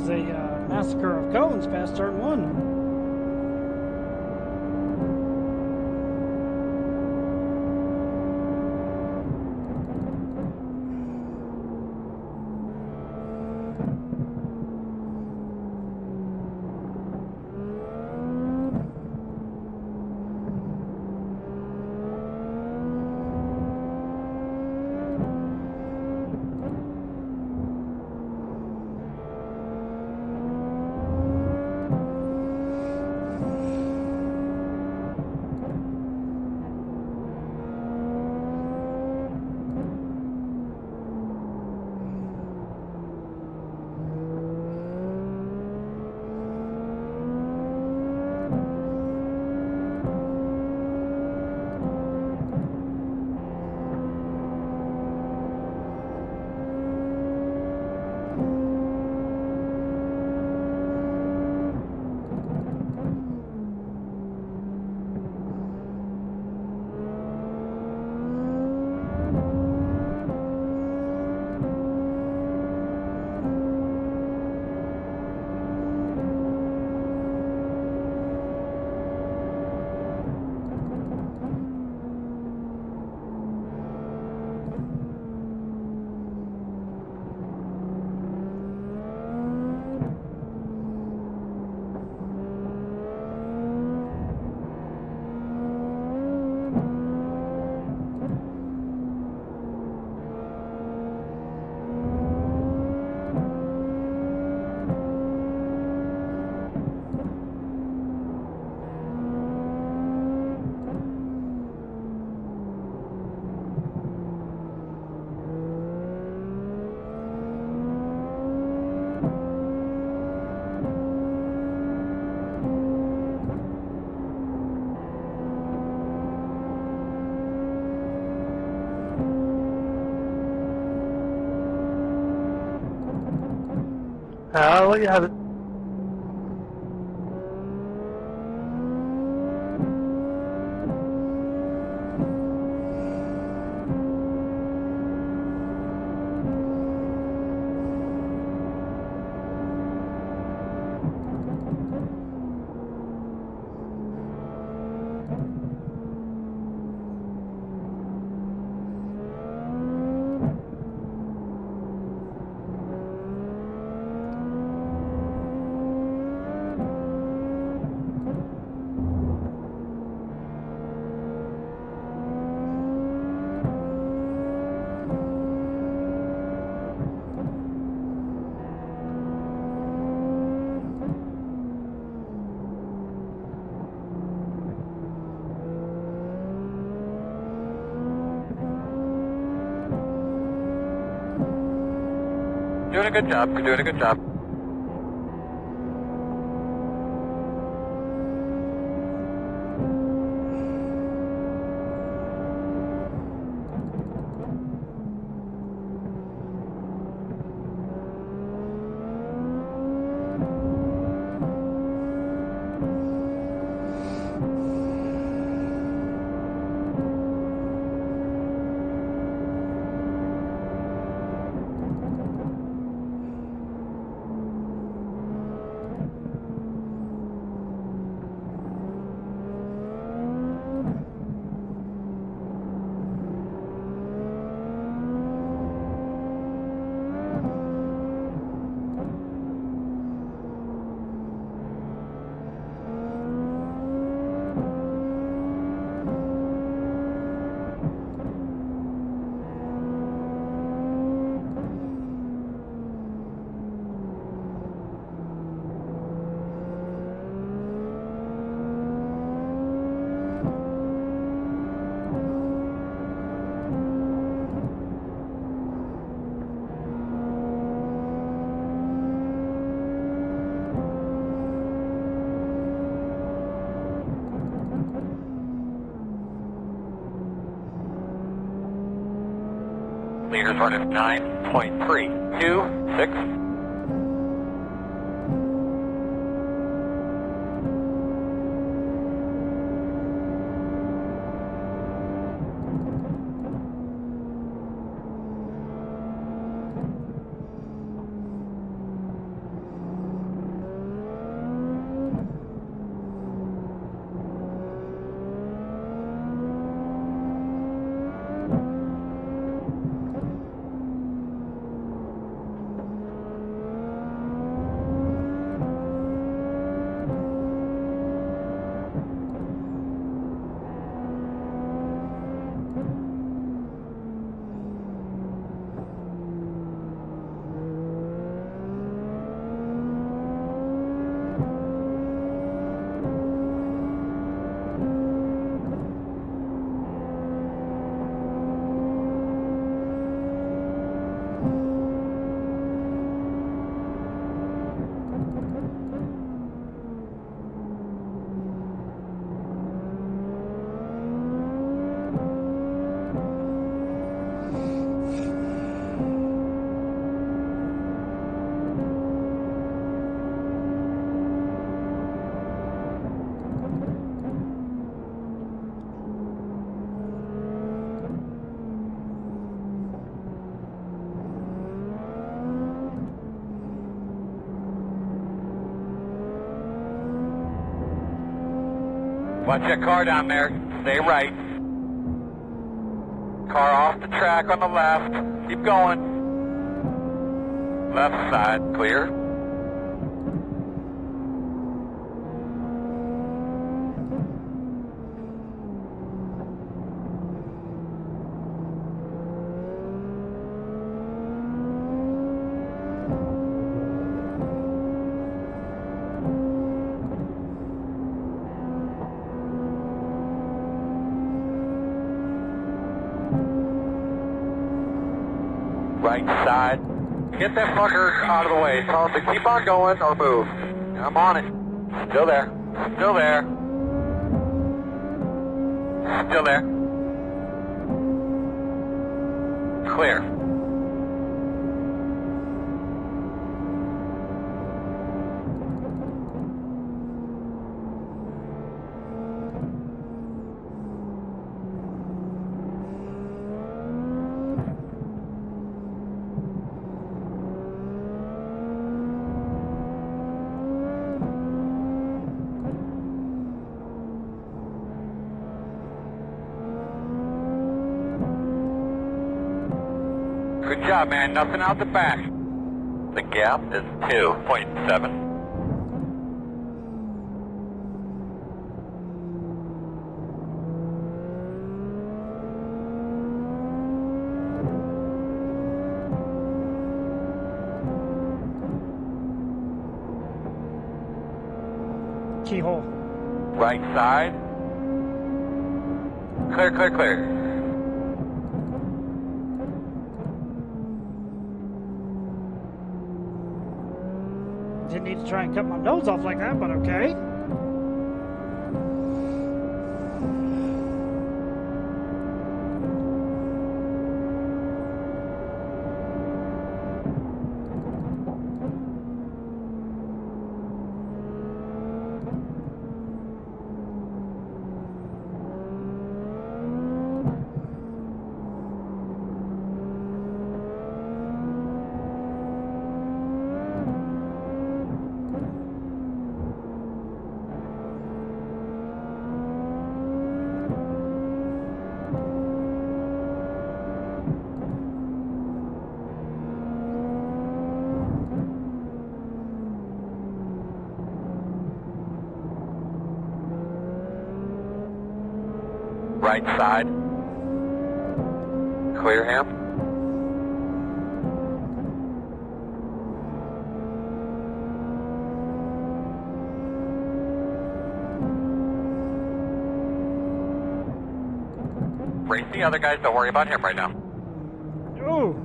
A massacre of cones past turn 1. Well, you have it. Doing a good job. You're doing a good job. Leaders run at 9.326. Watch that car down there. Stay right. Car off the track on the left. Keep going. Left side, clear. Right side. Get that fucker out of the way. Tell him to keep on going or move. I'm on it. Still there. Still there. Still there. Clear. Good job, man. Nothing out the back. The gap is 2.7. Keyhole. Right side. Clear, clear, clear. need to try and cut my nose off like that, but okay. Right side. Clear him. Race the other guys, don't worry about him right now. Ooh.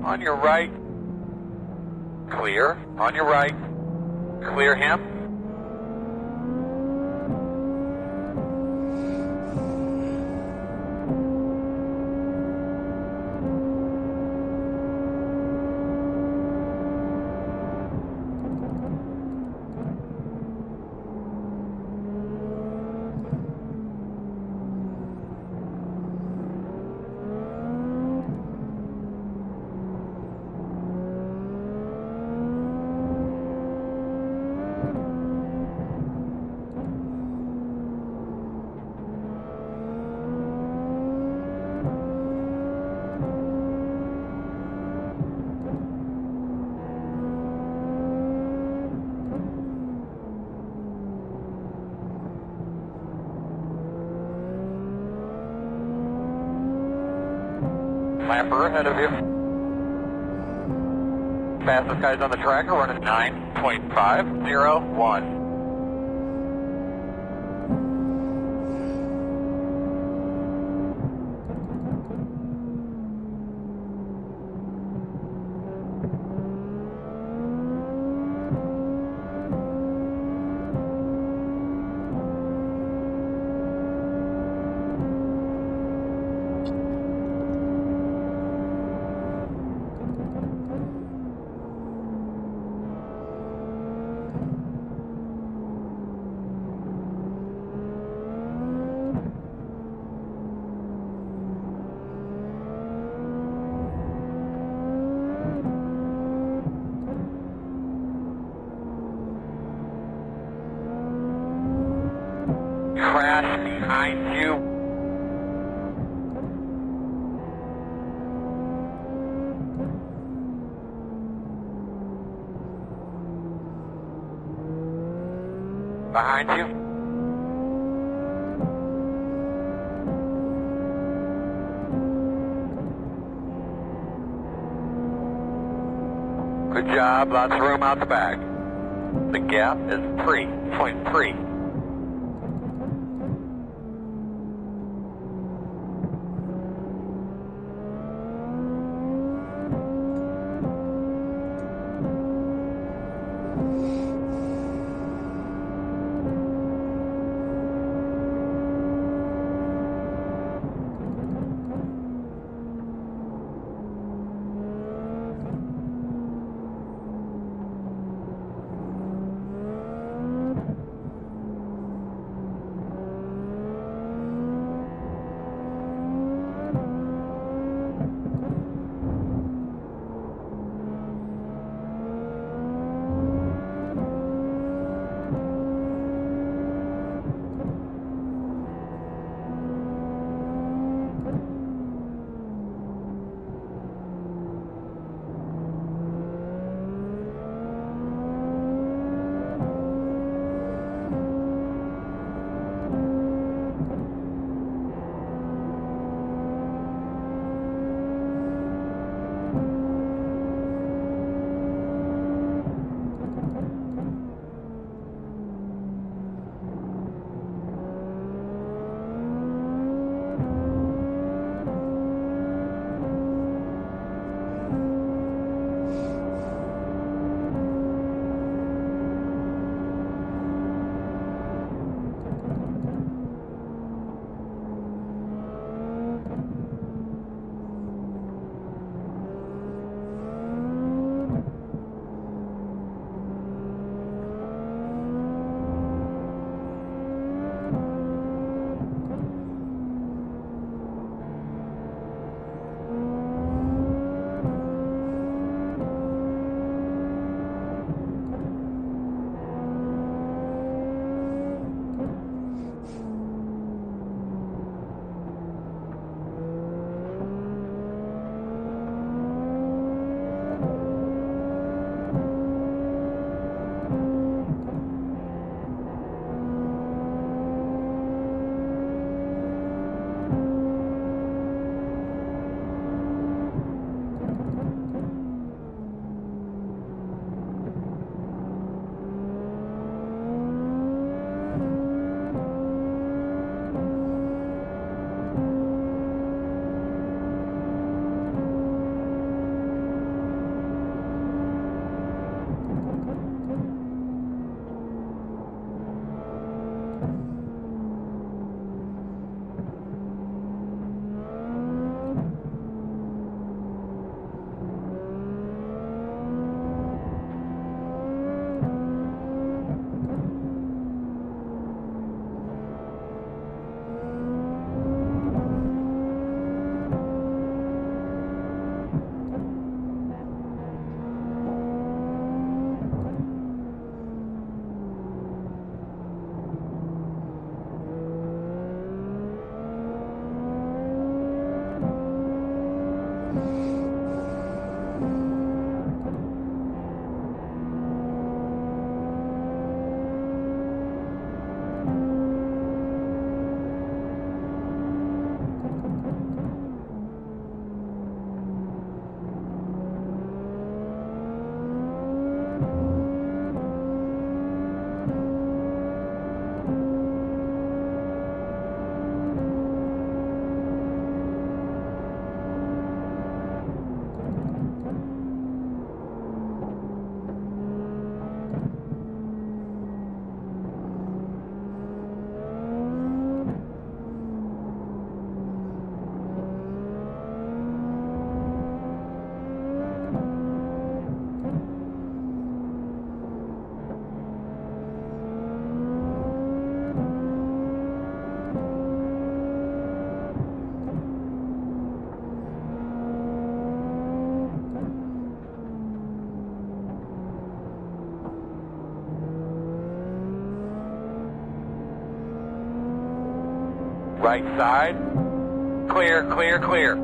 On your right. Clear. On your right. Clear him. Lapper ahead of you. Fastest guys on the track are running 9.501. Crash behind you. Behind you. Good job, lots of room out the back. The gap is 3.3. Right side. Clear, clear, clear.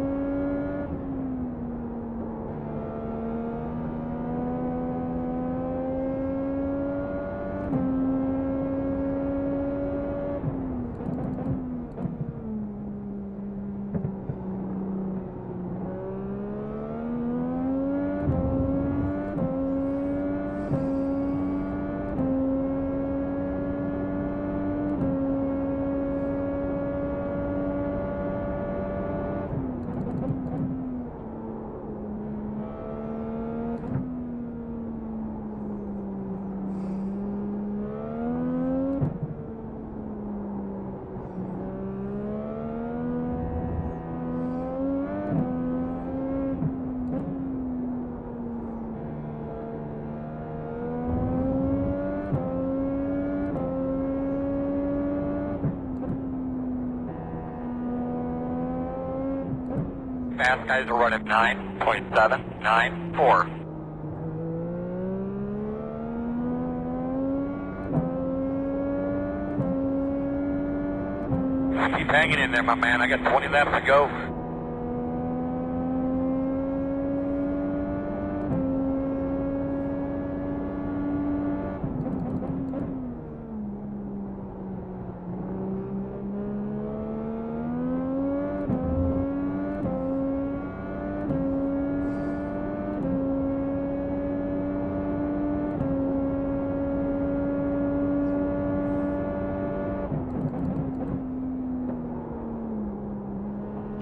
Fast guys are running 9.794. Keep hanging in there, my man. I got 20 laps to go.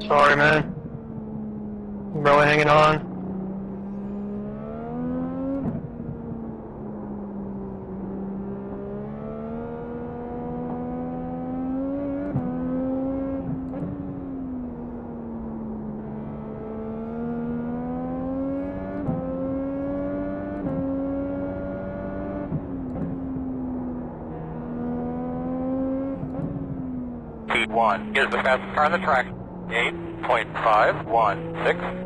Sorry, man. Really hanging on. P1 is the fastest car on the track. 8.516.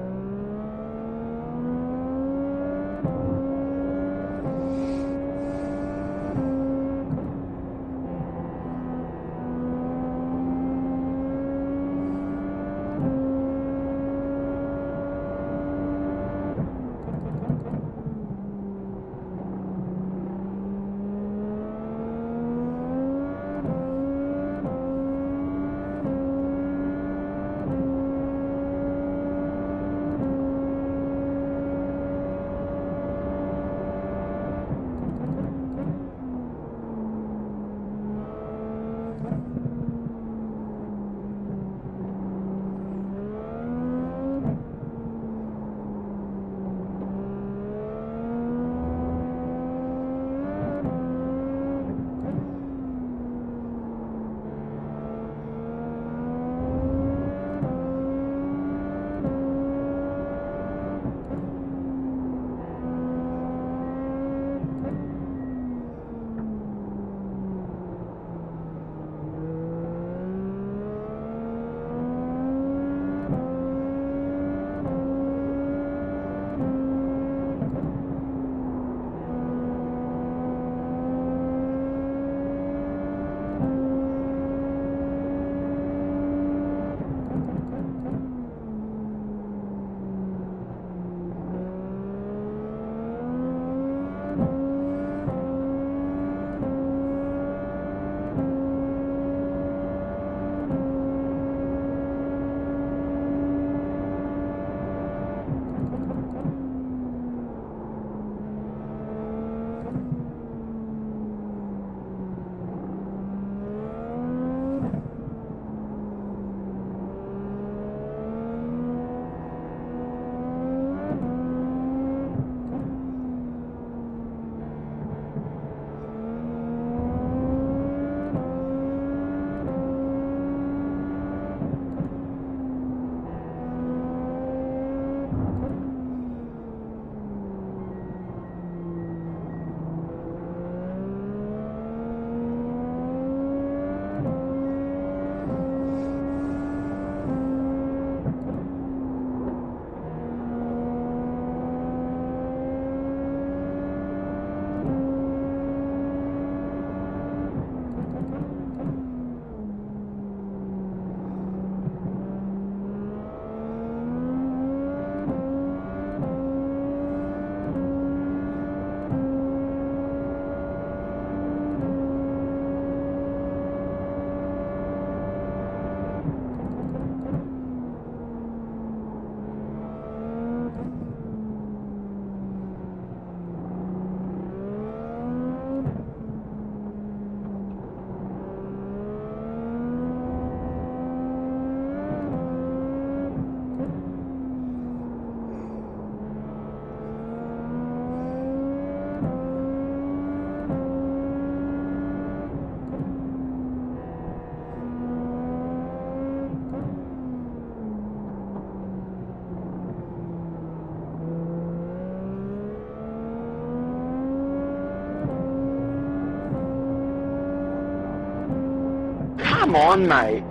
come on, mate.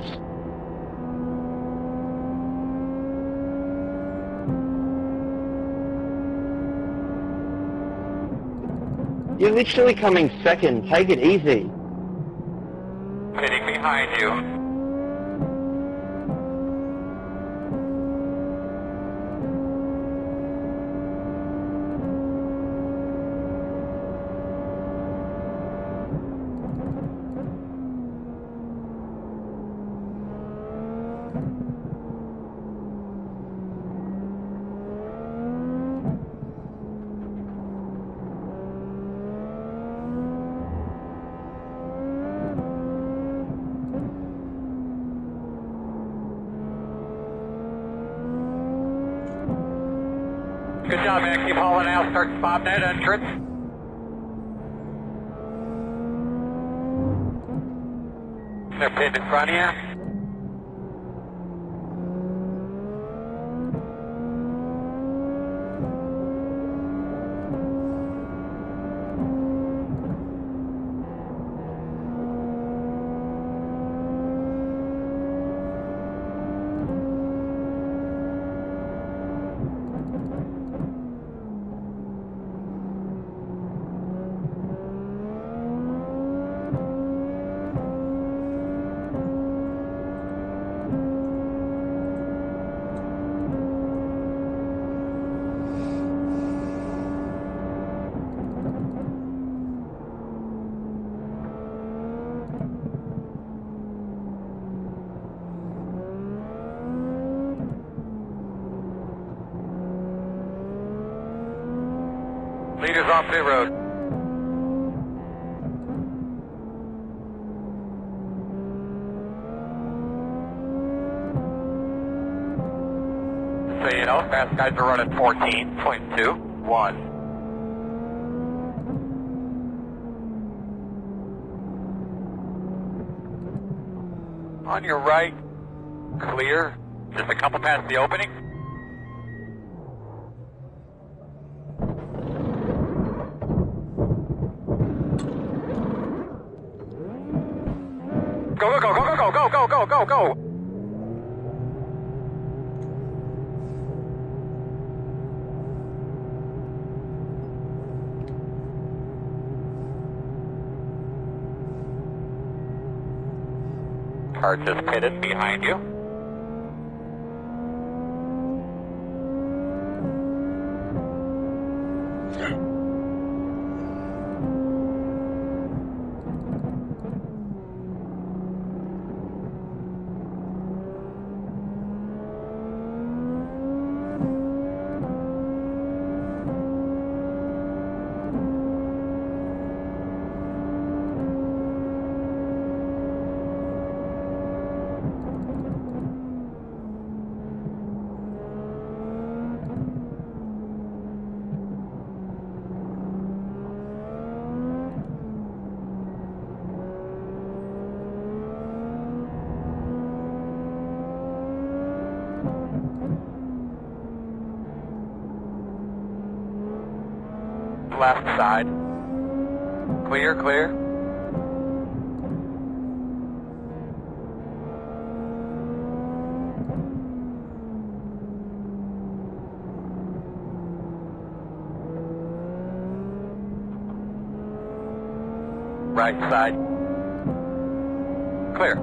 You're literally coming second. Take it easy. Pitting behind you. Good job, man. Keep hauling out. Start spotting that entrance. They're pinned in front of you. Leaders off pit road. So you know, fast guys are running 14.21. On your right, clear. Just a couple past the opening. Go, go, go, go, go, go, go, go, go, go! Car just pitted behind you. Left side. Clear, clear. Right side. Clear.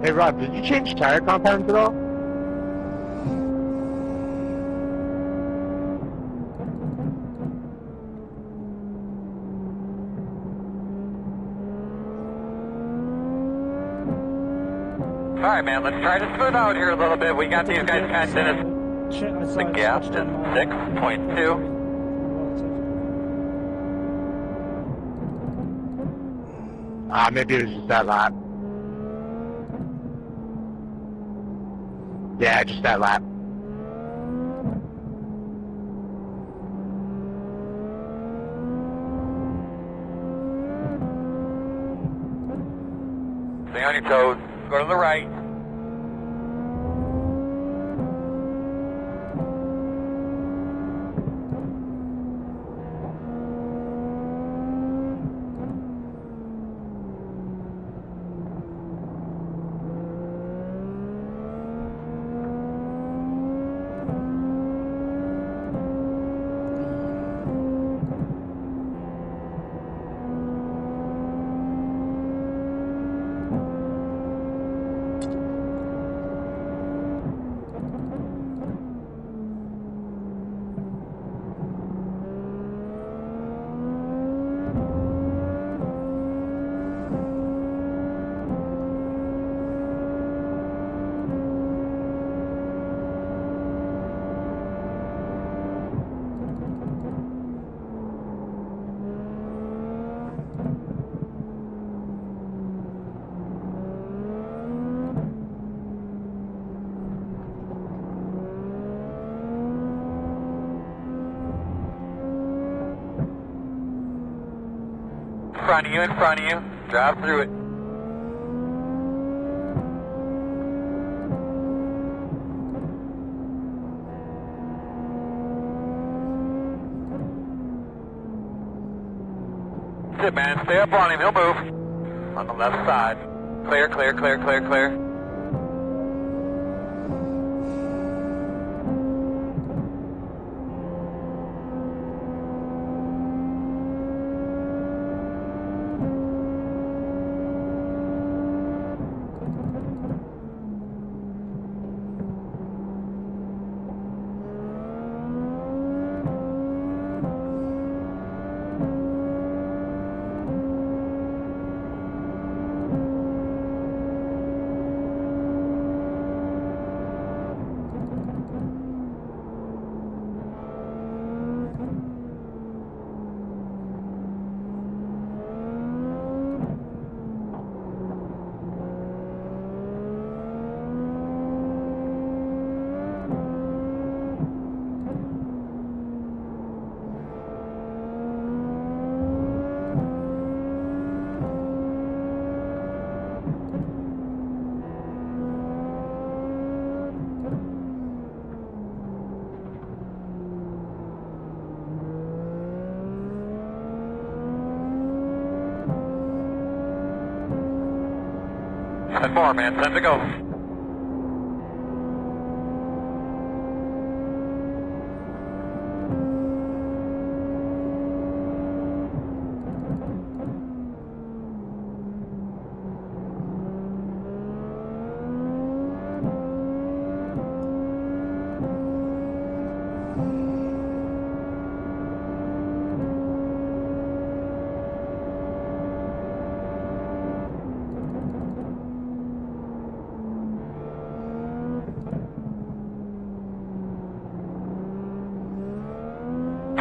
Hey Rob, did you change tire compounds at all? Alright, man, let's try to smooth out here a little bit. We got these guys past in us. The gap is 6.2. Maybe it was just that lap. Yeah, just that lap. Stay on your toes. Go to the right. front of you, in front of you. Drive through it. That's it, man. Stay up on him. He'll move. On the left side. Clear, clear, clear, clear, clear. Send more, man. Send to go.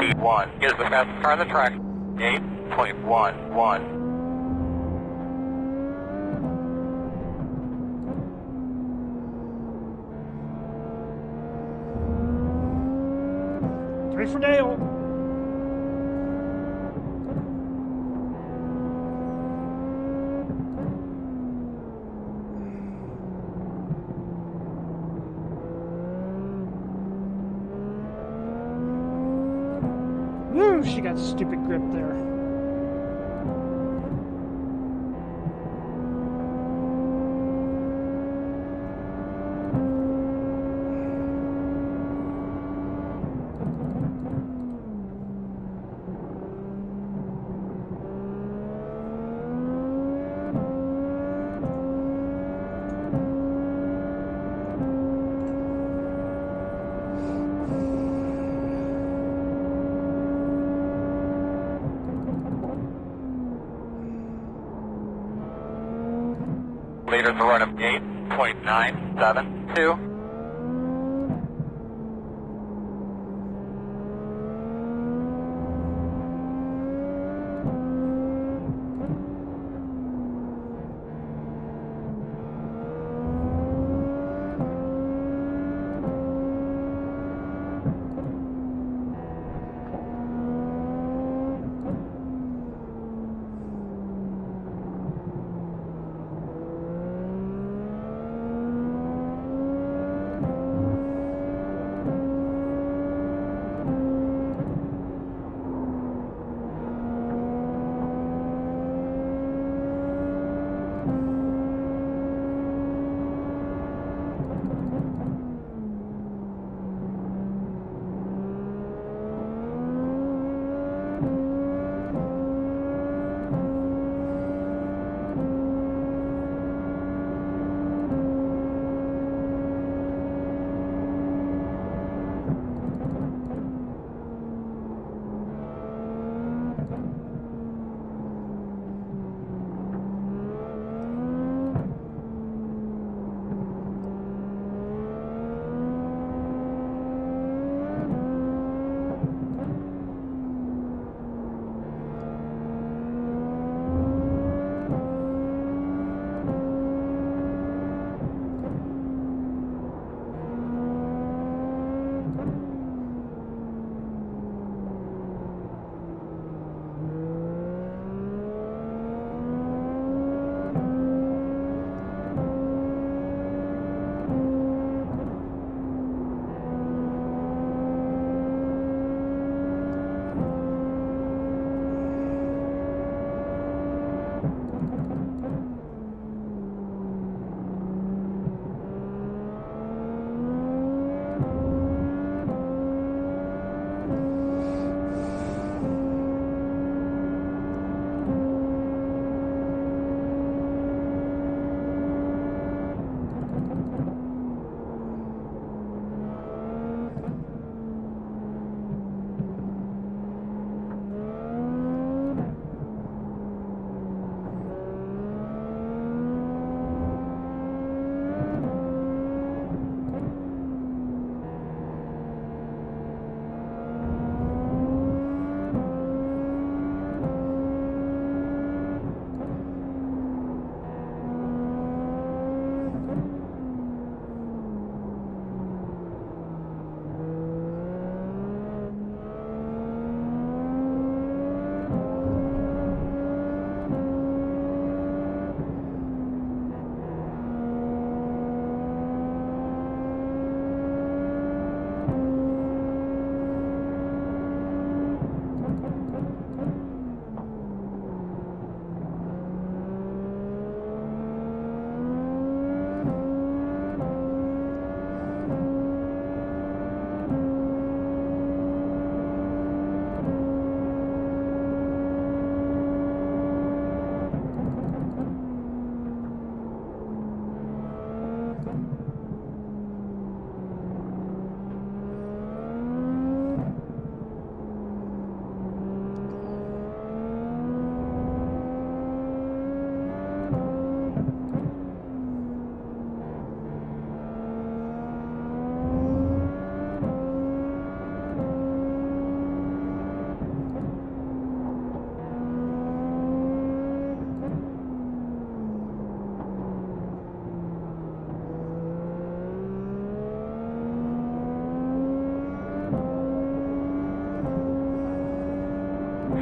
T1 is the fastest car on the track. 8.11. 3 for Dale. Woo, she got stupid grip there. Leaders a run of 8.972.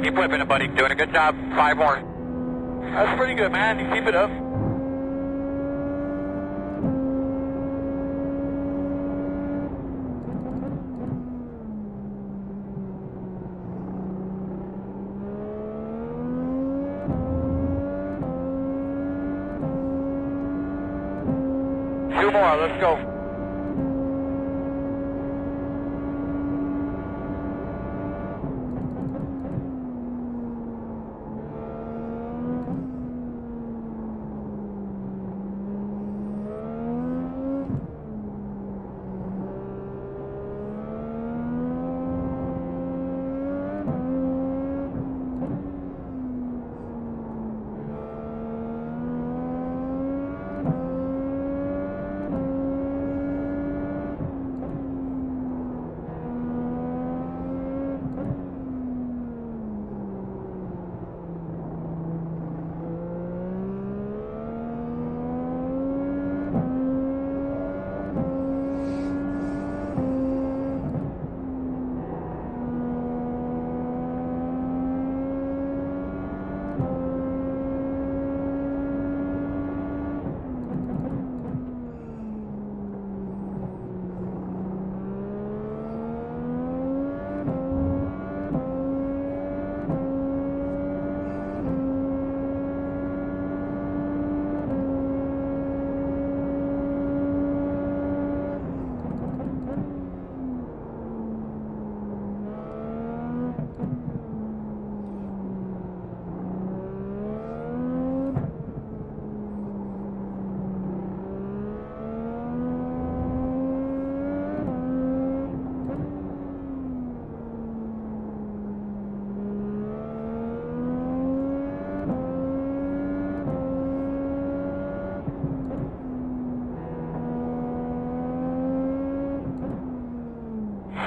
Keep whipping it, buddy. Doing a good job. 5 more. That's pretty good, man. You keep it up. Two more. Let's go.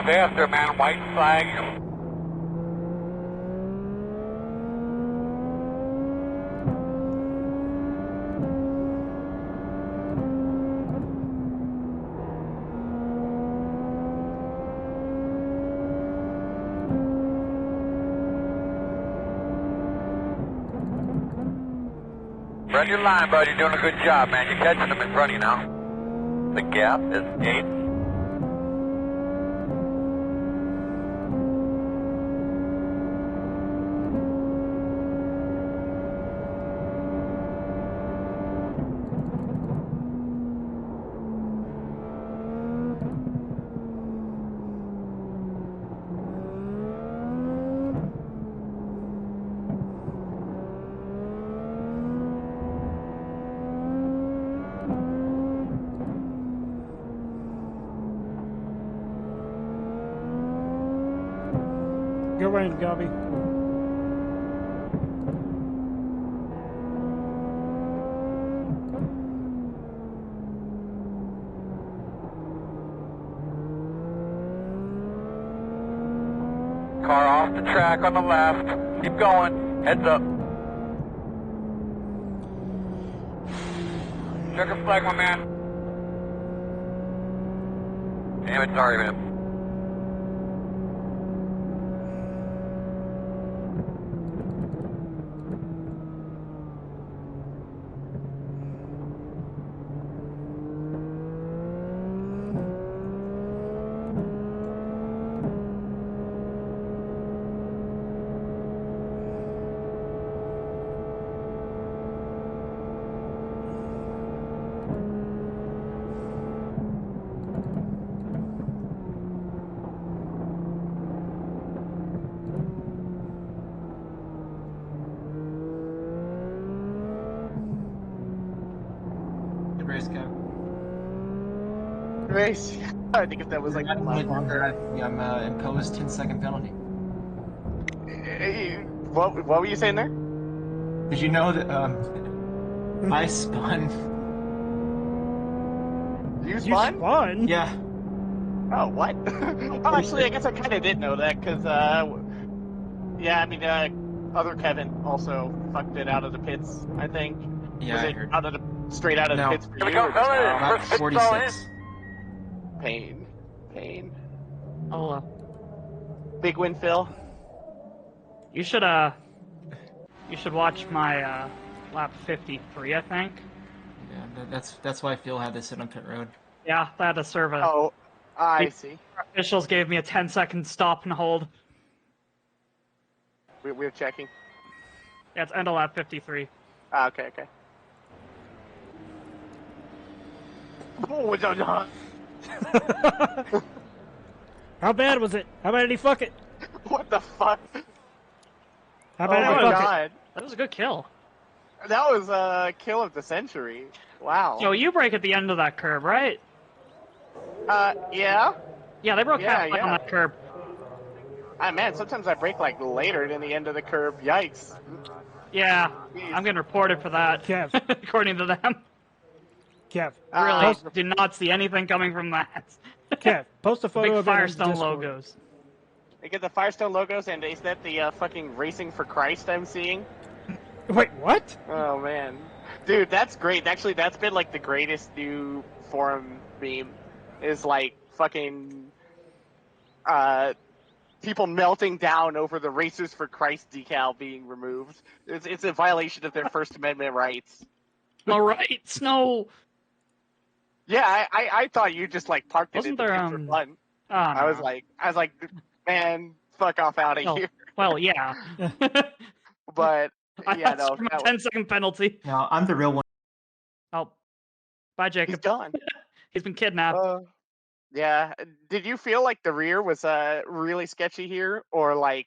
Stay after, man. White flag. Run your line, bud. You're doing a good job, man. You're catching them in front of you now. The gap is 8. Go right, Gobby. Car off the track on the left. Keep going. Heads up. Checker flag, my man. Damn it, sorry, man. Race go. Race. I think if that was like I'm imposed 10-second penalty. What were you saying there? Did you know that I spun? You You spun? spun? Yeah. Oh, what? Oh, actually, I guess I kind of did know that because, yeah, I mean, other Kevin also fucked it out of the pits. I think. Yeah, was I it heard. out of the straight out of No. the pits for Here we you? go, or just fellas. now? About First pit's all in. 46. Pain. Oh well. Big win, Phil. You should watch my lap 53, I think. Yeah, that's why Phil had to sit on pit road. Yeah, I had to serve a. Oh, I see. Officials gave me a 10-second stop and hold. We're checking. Yeah, it's end of lap 53. Okay. Oh, no. How bad was it? How bad did he fuck it? What the fuck? How bad Oh did my he fuck god. That was a good kill. That was a kill of the century. Wow. So you break at the end of that curb, right? Yeah. Yeah, they broke halfway on yeah. that curb. Ah, man, sometimes I break like later than the end of the curb. Yikes. Yeah, Jeez. I'm getting reported for that. Kev. According to them. Kev. Really did not see anything coming from that. Kev, post a photo Big of it on Firestone Discord. logos. They get the Firestone logos, and is that the fucking Racing for Christ I'm seeing? Wait, what? Oh, man. Dude, that's great. Actually, that's been like the greatest new forum meme. Is like fucking people melting down over the Racers for Christ decal being removed. It's a violation of their First Amendment rights. No rights, no. Yeah, I thought you just like parked it Wasn't in the there, pit for fun. Oh, I was no. like, man, fuck off out of here. Well, yeah. But I yeah, asked no, for a 10-second penalty. No, I'm the real one. Oh, bye, Jacob. he's gone. He's been kidnapped. Yeah. Did you feel like the rear was really sketchy here, or like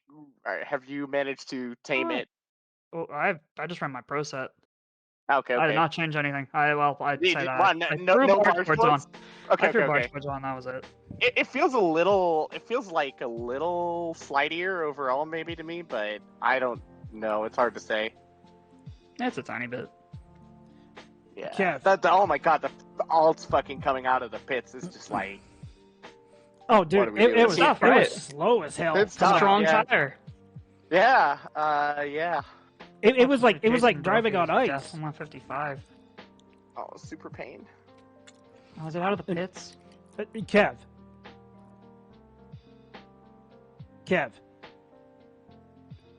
have you managed to tame it? Oh, I just ran my pro set. Okay. I did not change anything. I'd say that. I threw No barge barge boards on. boards? Okay, I threw okay, barge okay. boards on. That was it. It feels like a little slightier overall, maybe to me, but I don't know. It's hard to say. It's a tiny bit. Yeah. Kev. Oh my god, the alts fucking coming out of the pits is just like. Oh, What dude, are we doing? it was tough, it right? was slow as hell. It's tough. Strong yeah. tire. Yeah. Yeah. It was like Jason driving on Brophy's ice. death on 155. Oh, super pain. Oh, is it out of the pits? Kev.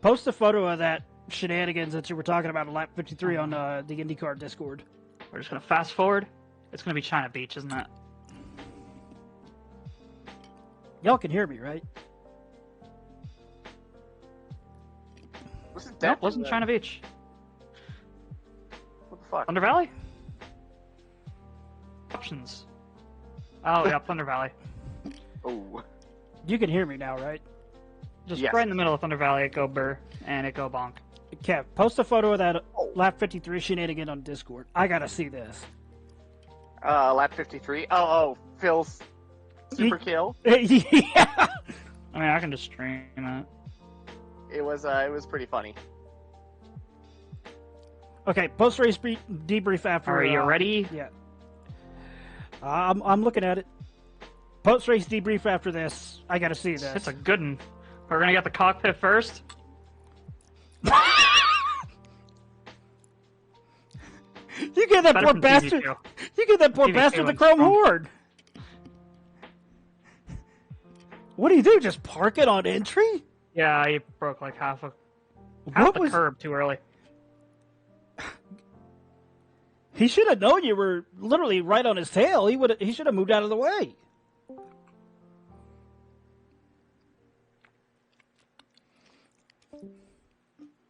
Post a photo of that shenanigans that you were talking about in lap 53 on the IndyCar Discord. We're just gonna fast forward. It's gonna be China Beach, isn't it? Y'all can hear me, right? Nope, wasn't China Beach. What the fuck? Thunder Valley? Options. Oh, yeah, Thunder Valley. Oh. You can hear me now, right? Just Yes. right in the middle of Thunder Valley, it go burr, and it go bonk. Kev, post a photo of that lap 53 shenanigan on Discord. I gotta see this. Lap 53. Oh, Phil's super kill. Yeah. I mean, I can just stream it. It was pretty funny. Okay, post race debrief after. Are you ready? Yeah. I'm looking at it. Post race debrief after this. I gotta see this. It's a good one. We're gonna get the cockpit first. You get that Better poor from bastard. TV2. You get that poor TV2 bastard the looks chrome strong. horde. What do you do? Just park it on entry? Yeah, he broke like half the was? curb too early. He should have known you were literally right on his tail. He should have moved out of the way.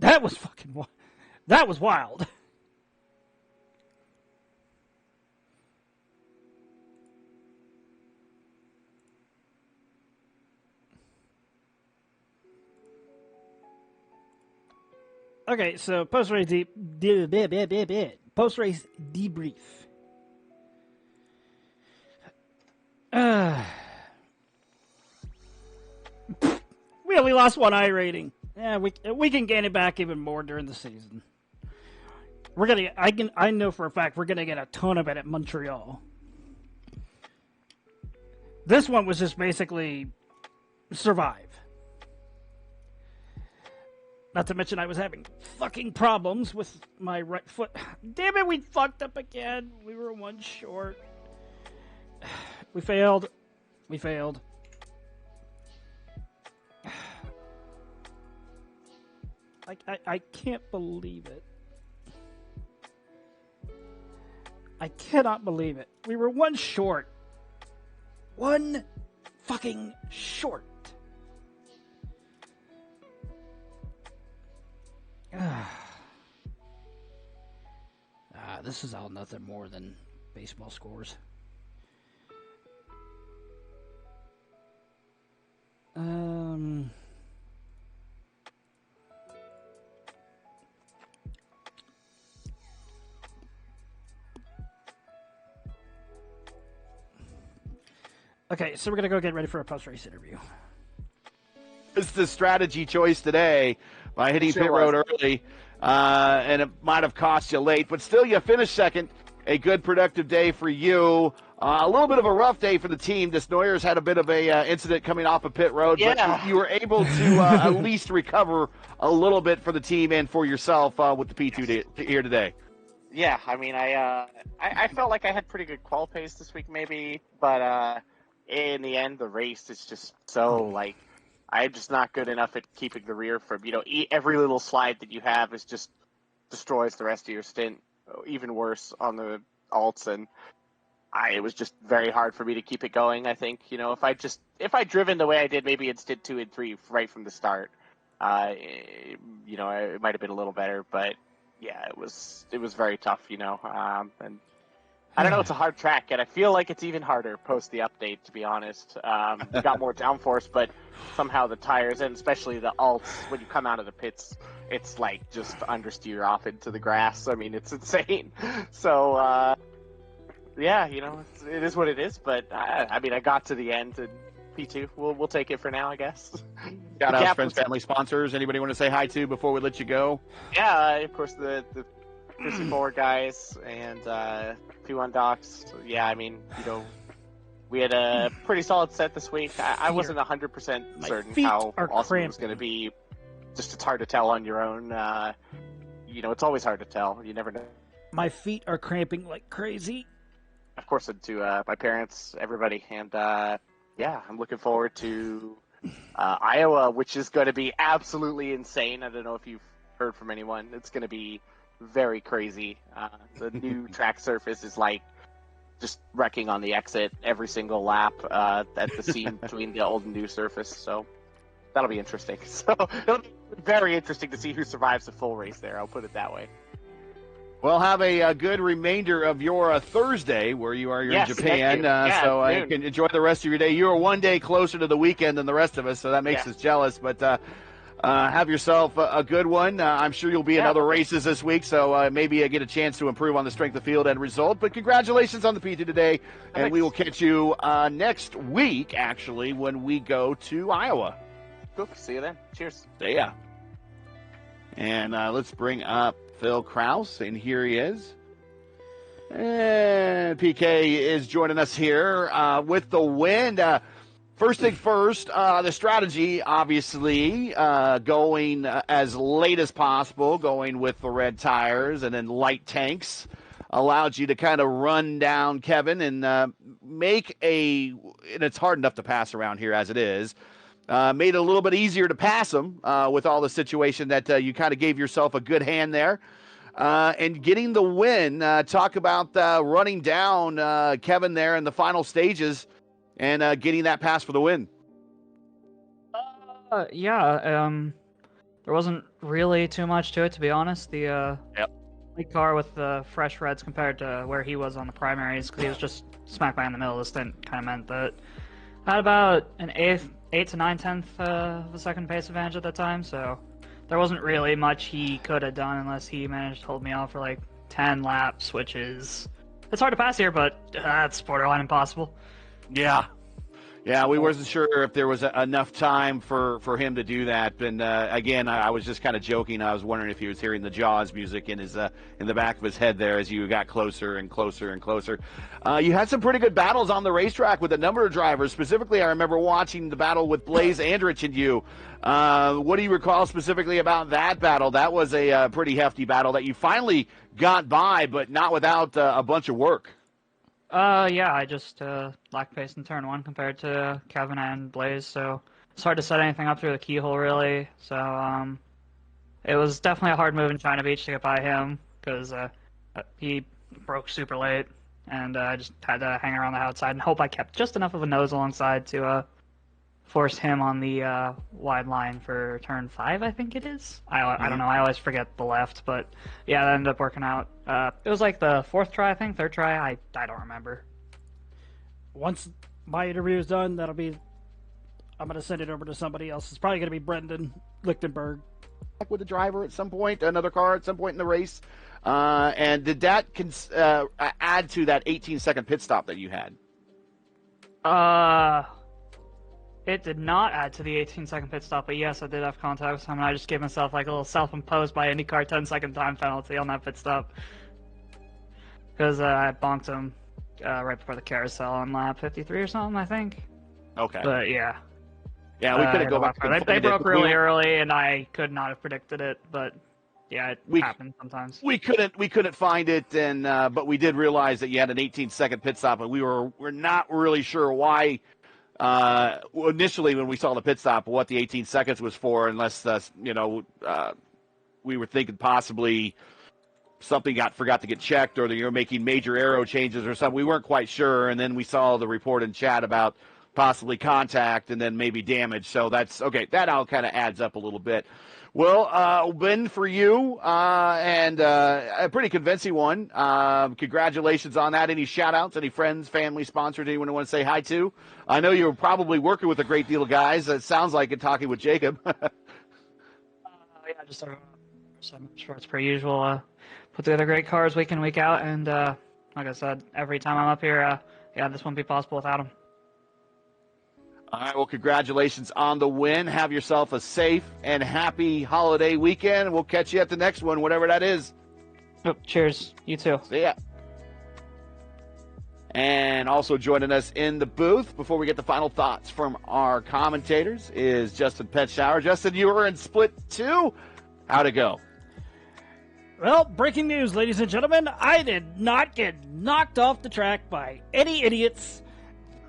That was fucking. That was wild. Okay, so post race post race debrief. We only lost one I rating. Yeah, we can gain it back even more during the season. I know for a fact we're gonna get a ton of it at Montreal. This one was just basically survive. Not to mention I was having fucking problems with my right foot. Damn it, we fucked up again. We were one short. We failed. I can't believe it. I cannot believe it. We were one short. One fucking short. This is all nothing more than baseball scores. Okay, so we're going to go get ready for a post-race interview. It's the strategy choice today by hitting pit road early, and it might have cost you late, but still you finished second. A good, productive day for you. A little bit of a rough day for the team. Desnoyers had a bit of a incident coming off of pit road, but you were able to at least recover a little bit for the team and for yourself with the P2 here today. Yeah, I mean, I felt like I had pretty good qual pace this week, maybe, but in the end, the race is just so like I'm just not good enough at keeping the rear from every little slide that you have is just destroys the rest of your stint. Even worse on the alts, and it was just very hard for me to keep it going. I think if I'd driven the way I did maybe in stint 2 and 3 right from the start, it might have been a little better, but yeah, it was very tough, and I don't know, it's a hard track, and I feel like it's even harder post the update, to be honest. We got more downforce, but somehow the tires, and especially the alts, when you come out of the pits, it's like just understeer off into the grass. I mean, it's insane. So, yeah, it is what it is, but I mean, I got to the end, and P2, we'll take it for now, I guess. Shout out friends, family, sponsors. Anybody want to say hi to before we let you go? Yeah, of course, the Chrissy Forward guys and P1 Docs. Yeah, I mean, we had a pretty solid set this week. I wasn't 100% certain how awesome it was going to be. Just it's hard to tell on your own. It's always hard to tell. You never know. My feet are cramping like crazy. Of course, to my parents, everybody, and yeah, I'm looking forward to Iowa, which is going to be absolutely insane. I don't know if you've heard from anyone. It's going to be very crazy. The new track surface is like just wrecking on the exit every single lap at the seam between the old and new surface. So that'll be interesting. So it'll be very interesting to see who survives the full race there. I'll put it that way. Well, have a good remainder of your Thursday where you are in Japan. So you can enjoy the rest of your day. You are one day closer to the weekend than the rest of us, so that makes us jealous. But have yourself a good one. I'm sure you'll be in other races this week, so maybe get a chance to improve on the strength of field and result. But congratulations on the P2 today, and we will catch you next week, actually, when we go to Iowa. Cool. See you then. Cheers. See ya. And let's bring up Phil Kraus, and here he is. And PK is joining us here with the win. First thing first, the strategy, obviously, going as late as possible, going with the red tires and then light tanks, allowed you to kind of run down Kevin and make and it's hard enough to pass around here as it is, made it a little bit easier to pass him with all the situation that you kind of gave yourself a good hand there. And getting the win, talk about running down Kevin there in the final stages and getting that pass for the win. There wasn't really too much to it, to be honest. The car with the fresh reds compared to where he was on the primaries, because he was just smack bang in the middle of the stint, kind of meant that I had about an 8 to 9/10 of a second pace advantage at that time, so there wasn't really much he could have done unless he managed to hold me off for like 10 laps, which is... It's hard to pass here, but that's borderline impossible. Yeah, we wasn't sure if there was enough time for him to do that. And again, I was just kind of joking. I was wondering if he was hearing the Jaws music in the back of his head there as you got closer and closer and closer. You had some pretty good battles on the racetrack with a number of drivers. Specifically, I remember watching the battle with Blaze Andrich and you. What do you recall specifically about that battle? That was a pretty hefty battle that you finally got by, but not without a bunch of work. I just lacked pace in turn 1 compared to Kevin and Blaze, so it's hard to set anything up through the keyhole, really. So, It was definitely a hard move in China Beach to get by him because he broke super late, and I just had to hang around the outside and hope I kept just enough of a nose alongside to force him on the wide line for turn 5, I think it is. I don't know. I always forget the left, but yeah, that ended up working out. It was like the 4th try, I think, 3rd try. I don't remember. Once my interview is done, I'm going to send it over to somebody else. It's probably going to be Brendan Lichtenberg. With a driver at some point, another car at some point in the race, and did that add to that 18-second pit stop that you had? It did not add to the 18-second pit stop, but yes, I did have contact with him, and I just gave myself like a little self-imposed by IndyCar 10-second time penalty on that pit stop because I bonked him right before the carousel on lap 53 or something, I think. Okay. But yeah. Yeah, we could have go back. They broke really early, and I could not have predicted it. But yeah, it happens sometimes. We couldn't find it, and but we did realize that you had an 18-second pit stop, and we're not really sure why. Initially, when we saw the pit stop, what the 18 seconds was for, unless we were thinking possibly something forgot to get checked, or that you're making major aero changes or something. We weren't quite sure, and then we saw the report in chat about possibly contact and then maybe damage. So that's okay. That all kind of adds up a little bit. Well, win for you, and a pretty convincing one. Congratulations on that. Any shout-outs, any friends, family, sponsors, anyone you want to say hi to? I know you're probably working with a great deal of guys. It sounds like it, talking with Jacob. Yeah, just some shorts per usual. Put together great cars week in, week out, and like I said, every time I'm up here, this wouldn't be possible without them. All right, well, congratulations on the win. Have yourself a safe and happy holiday weekend. We'll catch you at the next one, whatever that is. Oh, cheers. You too. See ya. And also joining us in the booth before we get the final thoughts from our commentators is Justin Petschauer. Justin, you were in Split 2. How'd it go? Well, breaking news, ladies and gentlemen. I did not get knocked off the track by any idiots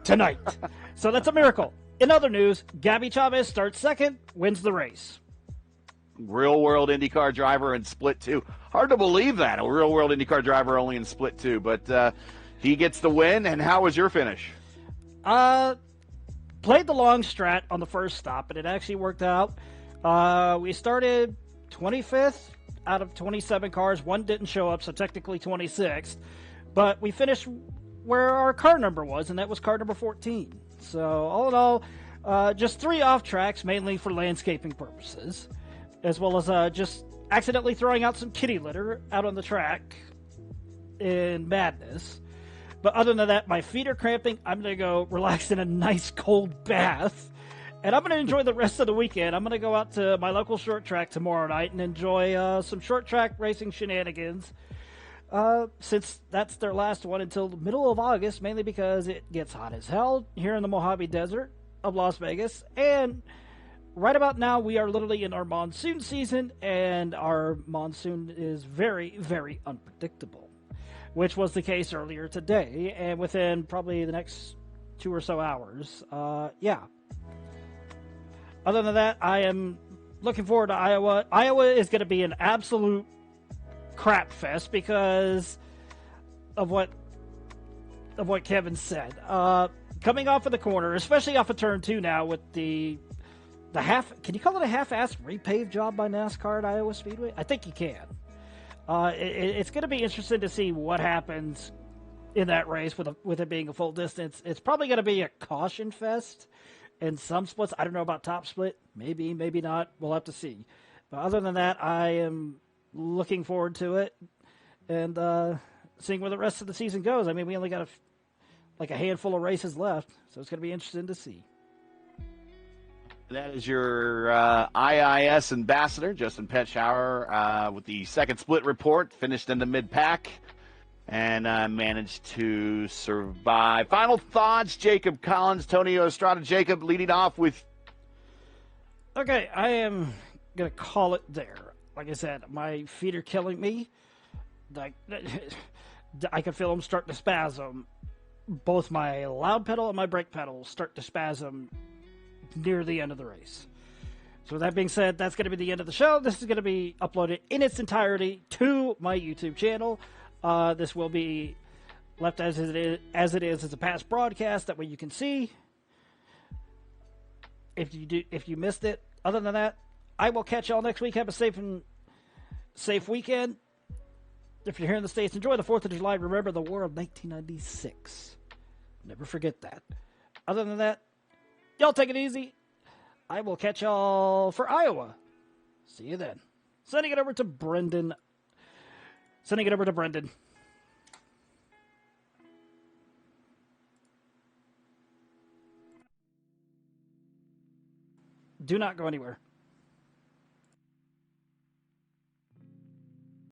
tonight. So that's a miracle. In other news, Gabby Chavez starts second, wins the race. Real-world IndyCar driver in Split 2. Hard to believe that, a real-world IndyCar driver only in Split 2. But he gets the win, and how was your finish? Played the long strat on the first stop, and it actually worked out. We started 25th out of 27 cars. One didn't show up, so technically 26th. But we finished where our car number was, and that was car number 14. So all in all, just 3 off tracks, mainly for landscaping purposes, as well as just accidentally throwing out some kitty litter out on the track in madness. But other than that, my feet are cramping. I'm going to go relax in a nice cold bath, and I'm going to enjoy the rest of the weekend. I'm going to go out to my local short track tomorrow night and enjoy some short track racing shenanigans. Since that's their last one until the middle of August, mainly because it gets hot as hell here in the Mojave Desert of Las Vegas. And right about now, we are literally in our monsoon season, and our monsoon is very, very unpredictable, which was the case earlier today. And within probably the next 2 or so hours, yeah. Other than that, I am looking forward to Iowa. Iowa is going to be an absolute crap fest because of what Kevin said. Coming off of the corner, especially off of turn 2 now with the half, can you call it a half-assed repave job by NASCAR at Iowa Speedway? I think you can. It's going to be interesting to see what happens in that race with it being a full distance. It's probably going to be a caution fest in some splits. I don't know about top split. Maybe, maybe not. We'll have to see. But other than that, I am looking forward to it and seeing where the rest of the season goes. I mean, we only got a handful of races left, so it's going to be interesting to see. That is your IIS ambassador, Justin Petschauer, with the second split report, finished in the mid-pack and managed to survive. Final thoughts, Jacob Collins, Tony Estrada. Jacob, leading off with... Okay, I am going to call it there. Like I said, my feet are killing me. I can feel them starting to spasm. Both my loud pedal and my brake pedal start to spasm near the end of the race. So with that being said, that's going to be the end of the show. This is going to be uploaded in its entirety to my YouTube channel. This will be left as it is as a past broadcast. That way you can see if you missed it. Other than that, I will catch y'all next week. Have a safe weekend. If you're here in the States, enjoy the 4th of July. Remember the War of 1996. Never forget that. Other than that, y'all take it easy. I will catch y'all for Iowa. See you then. Sending it over to Brendan. Do not go anywhere.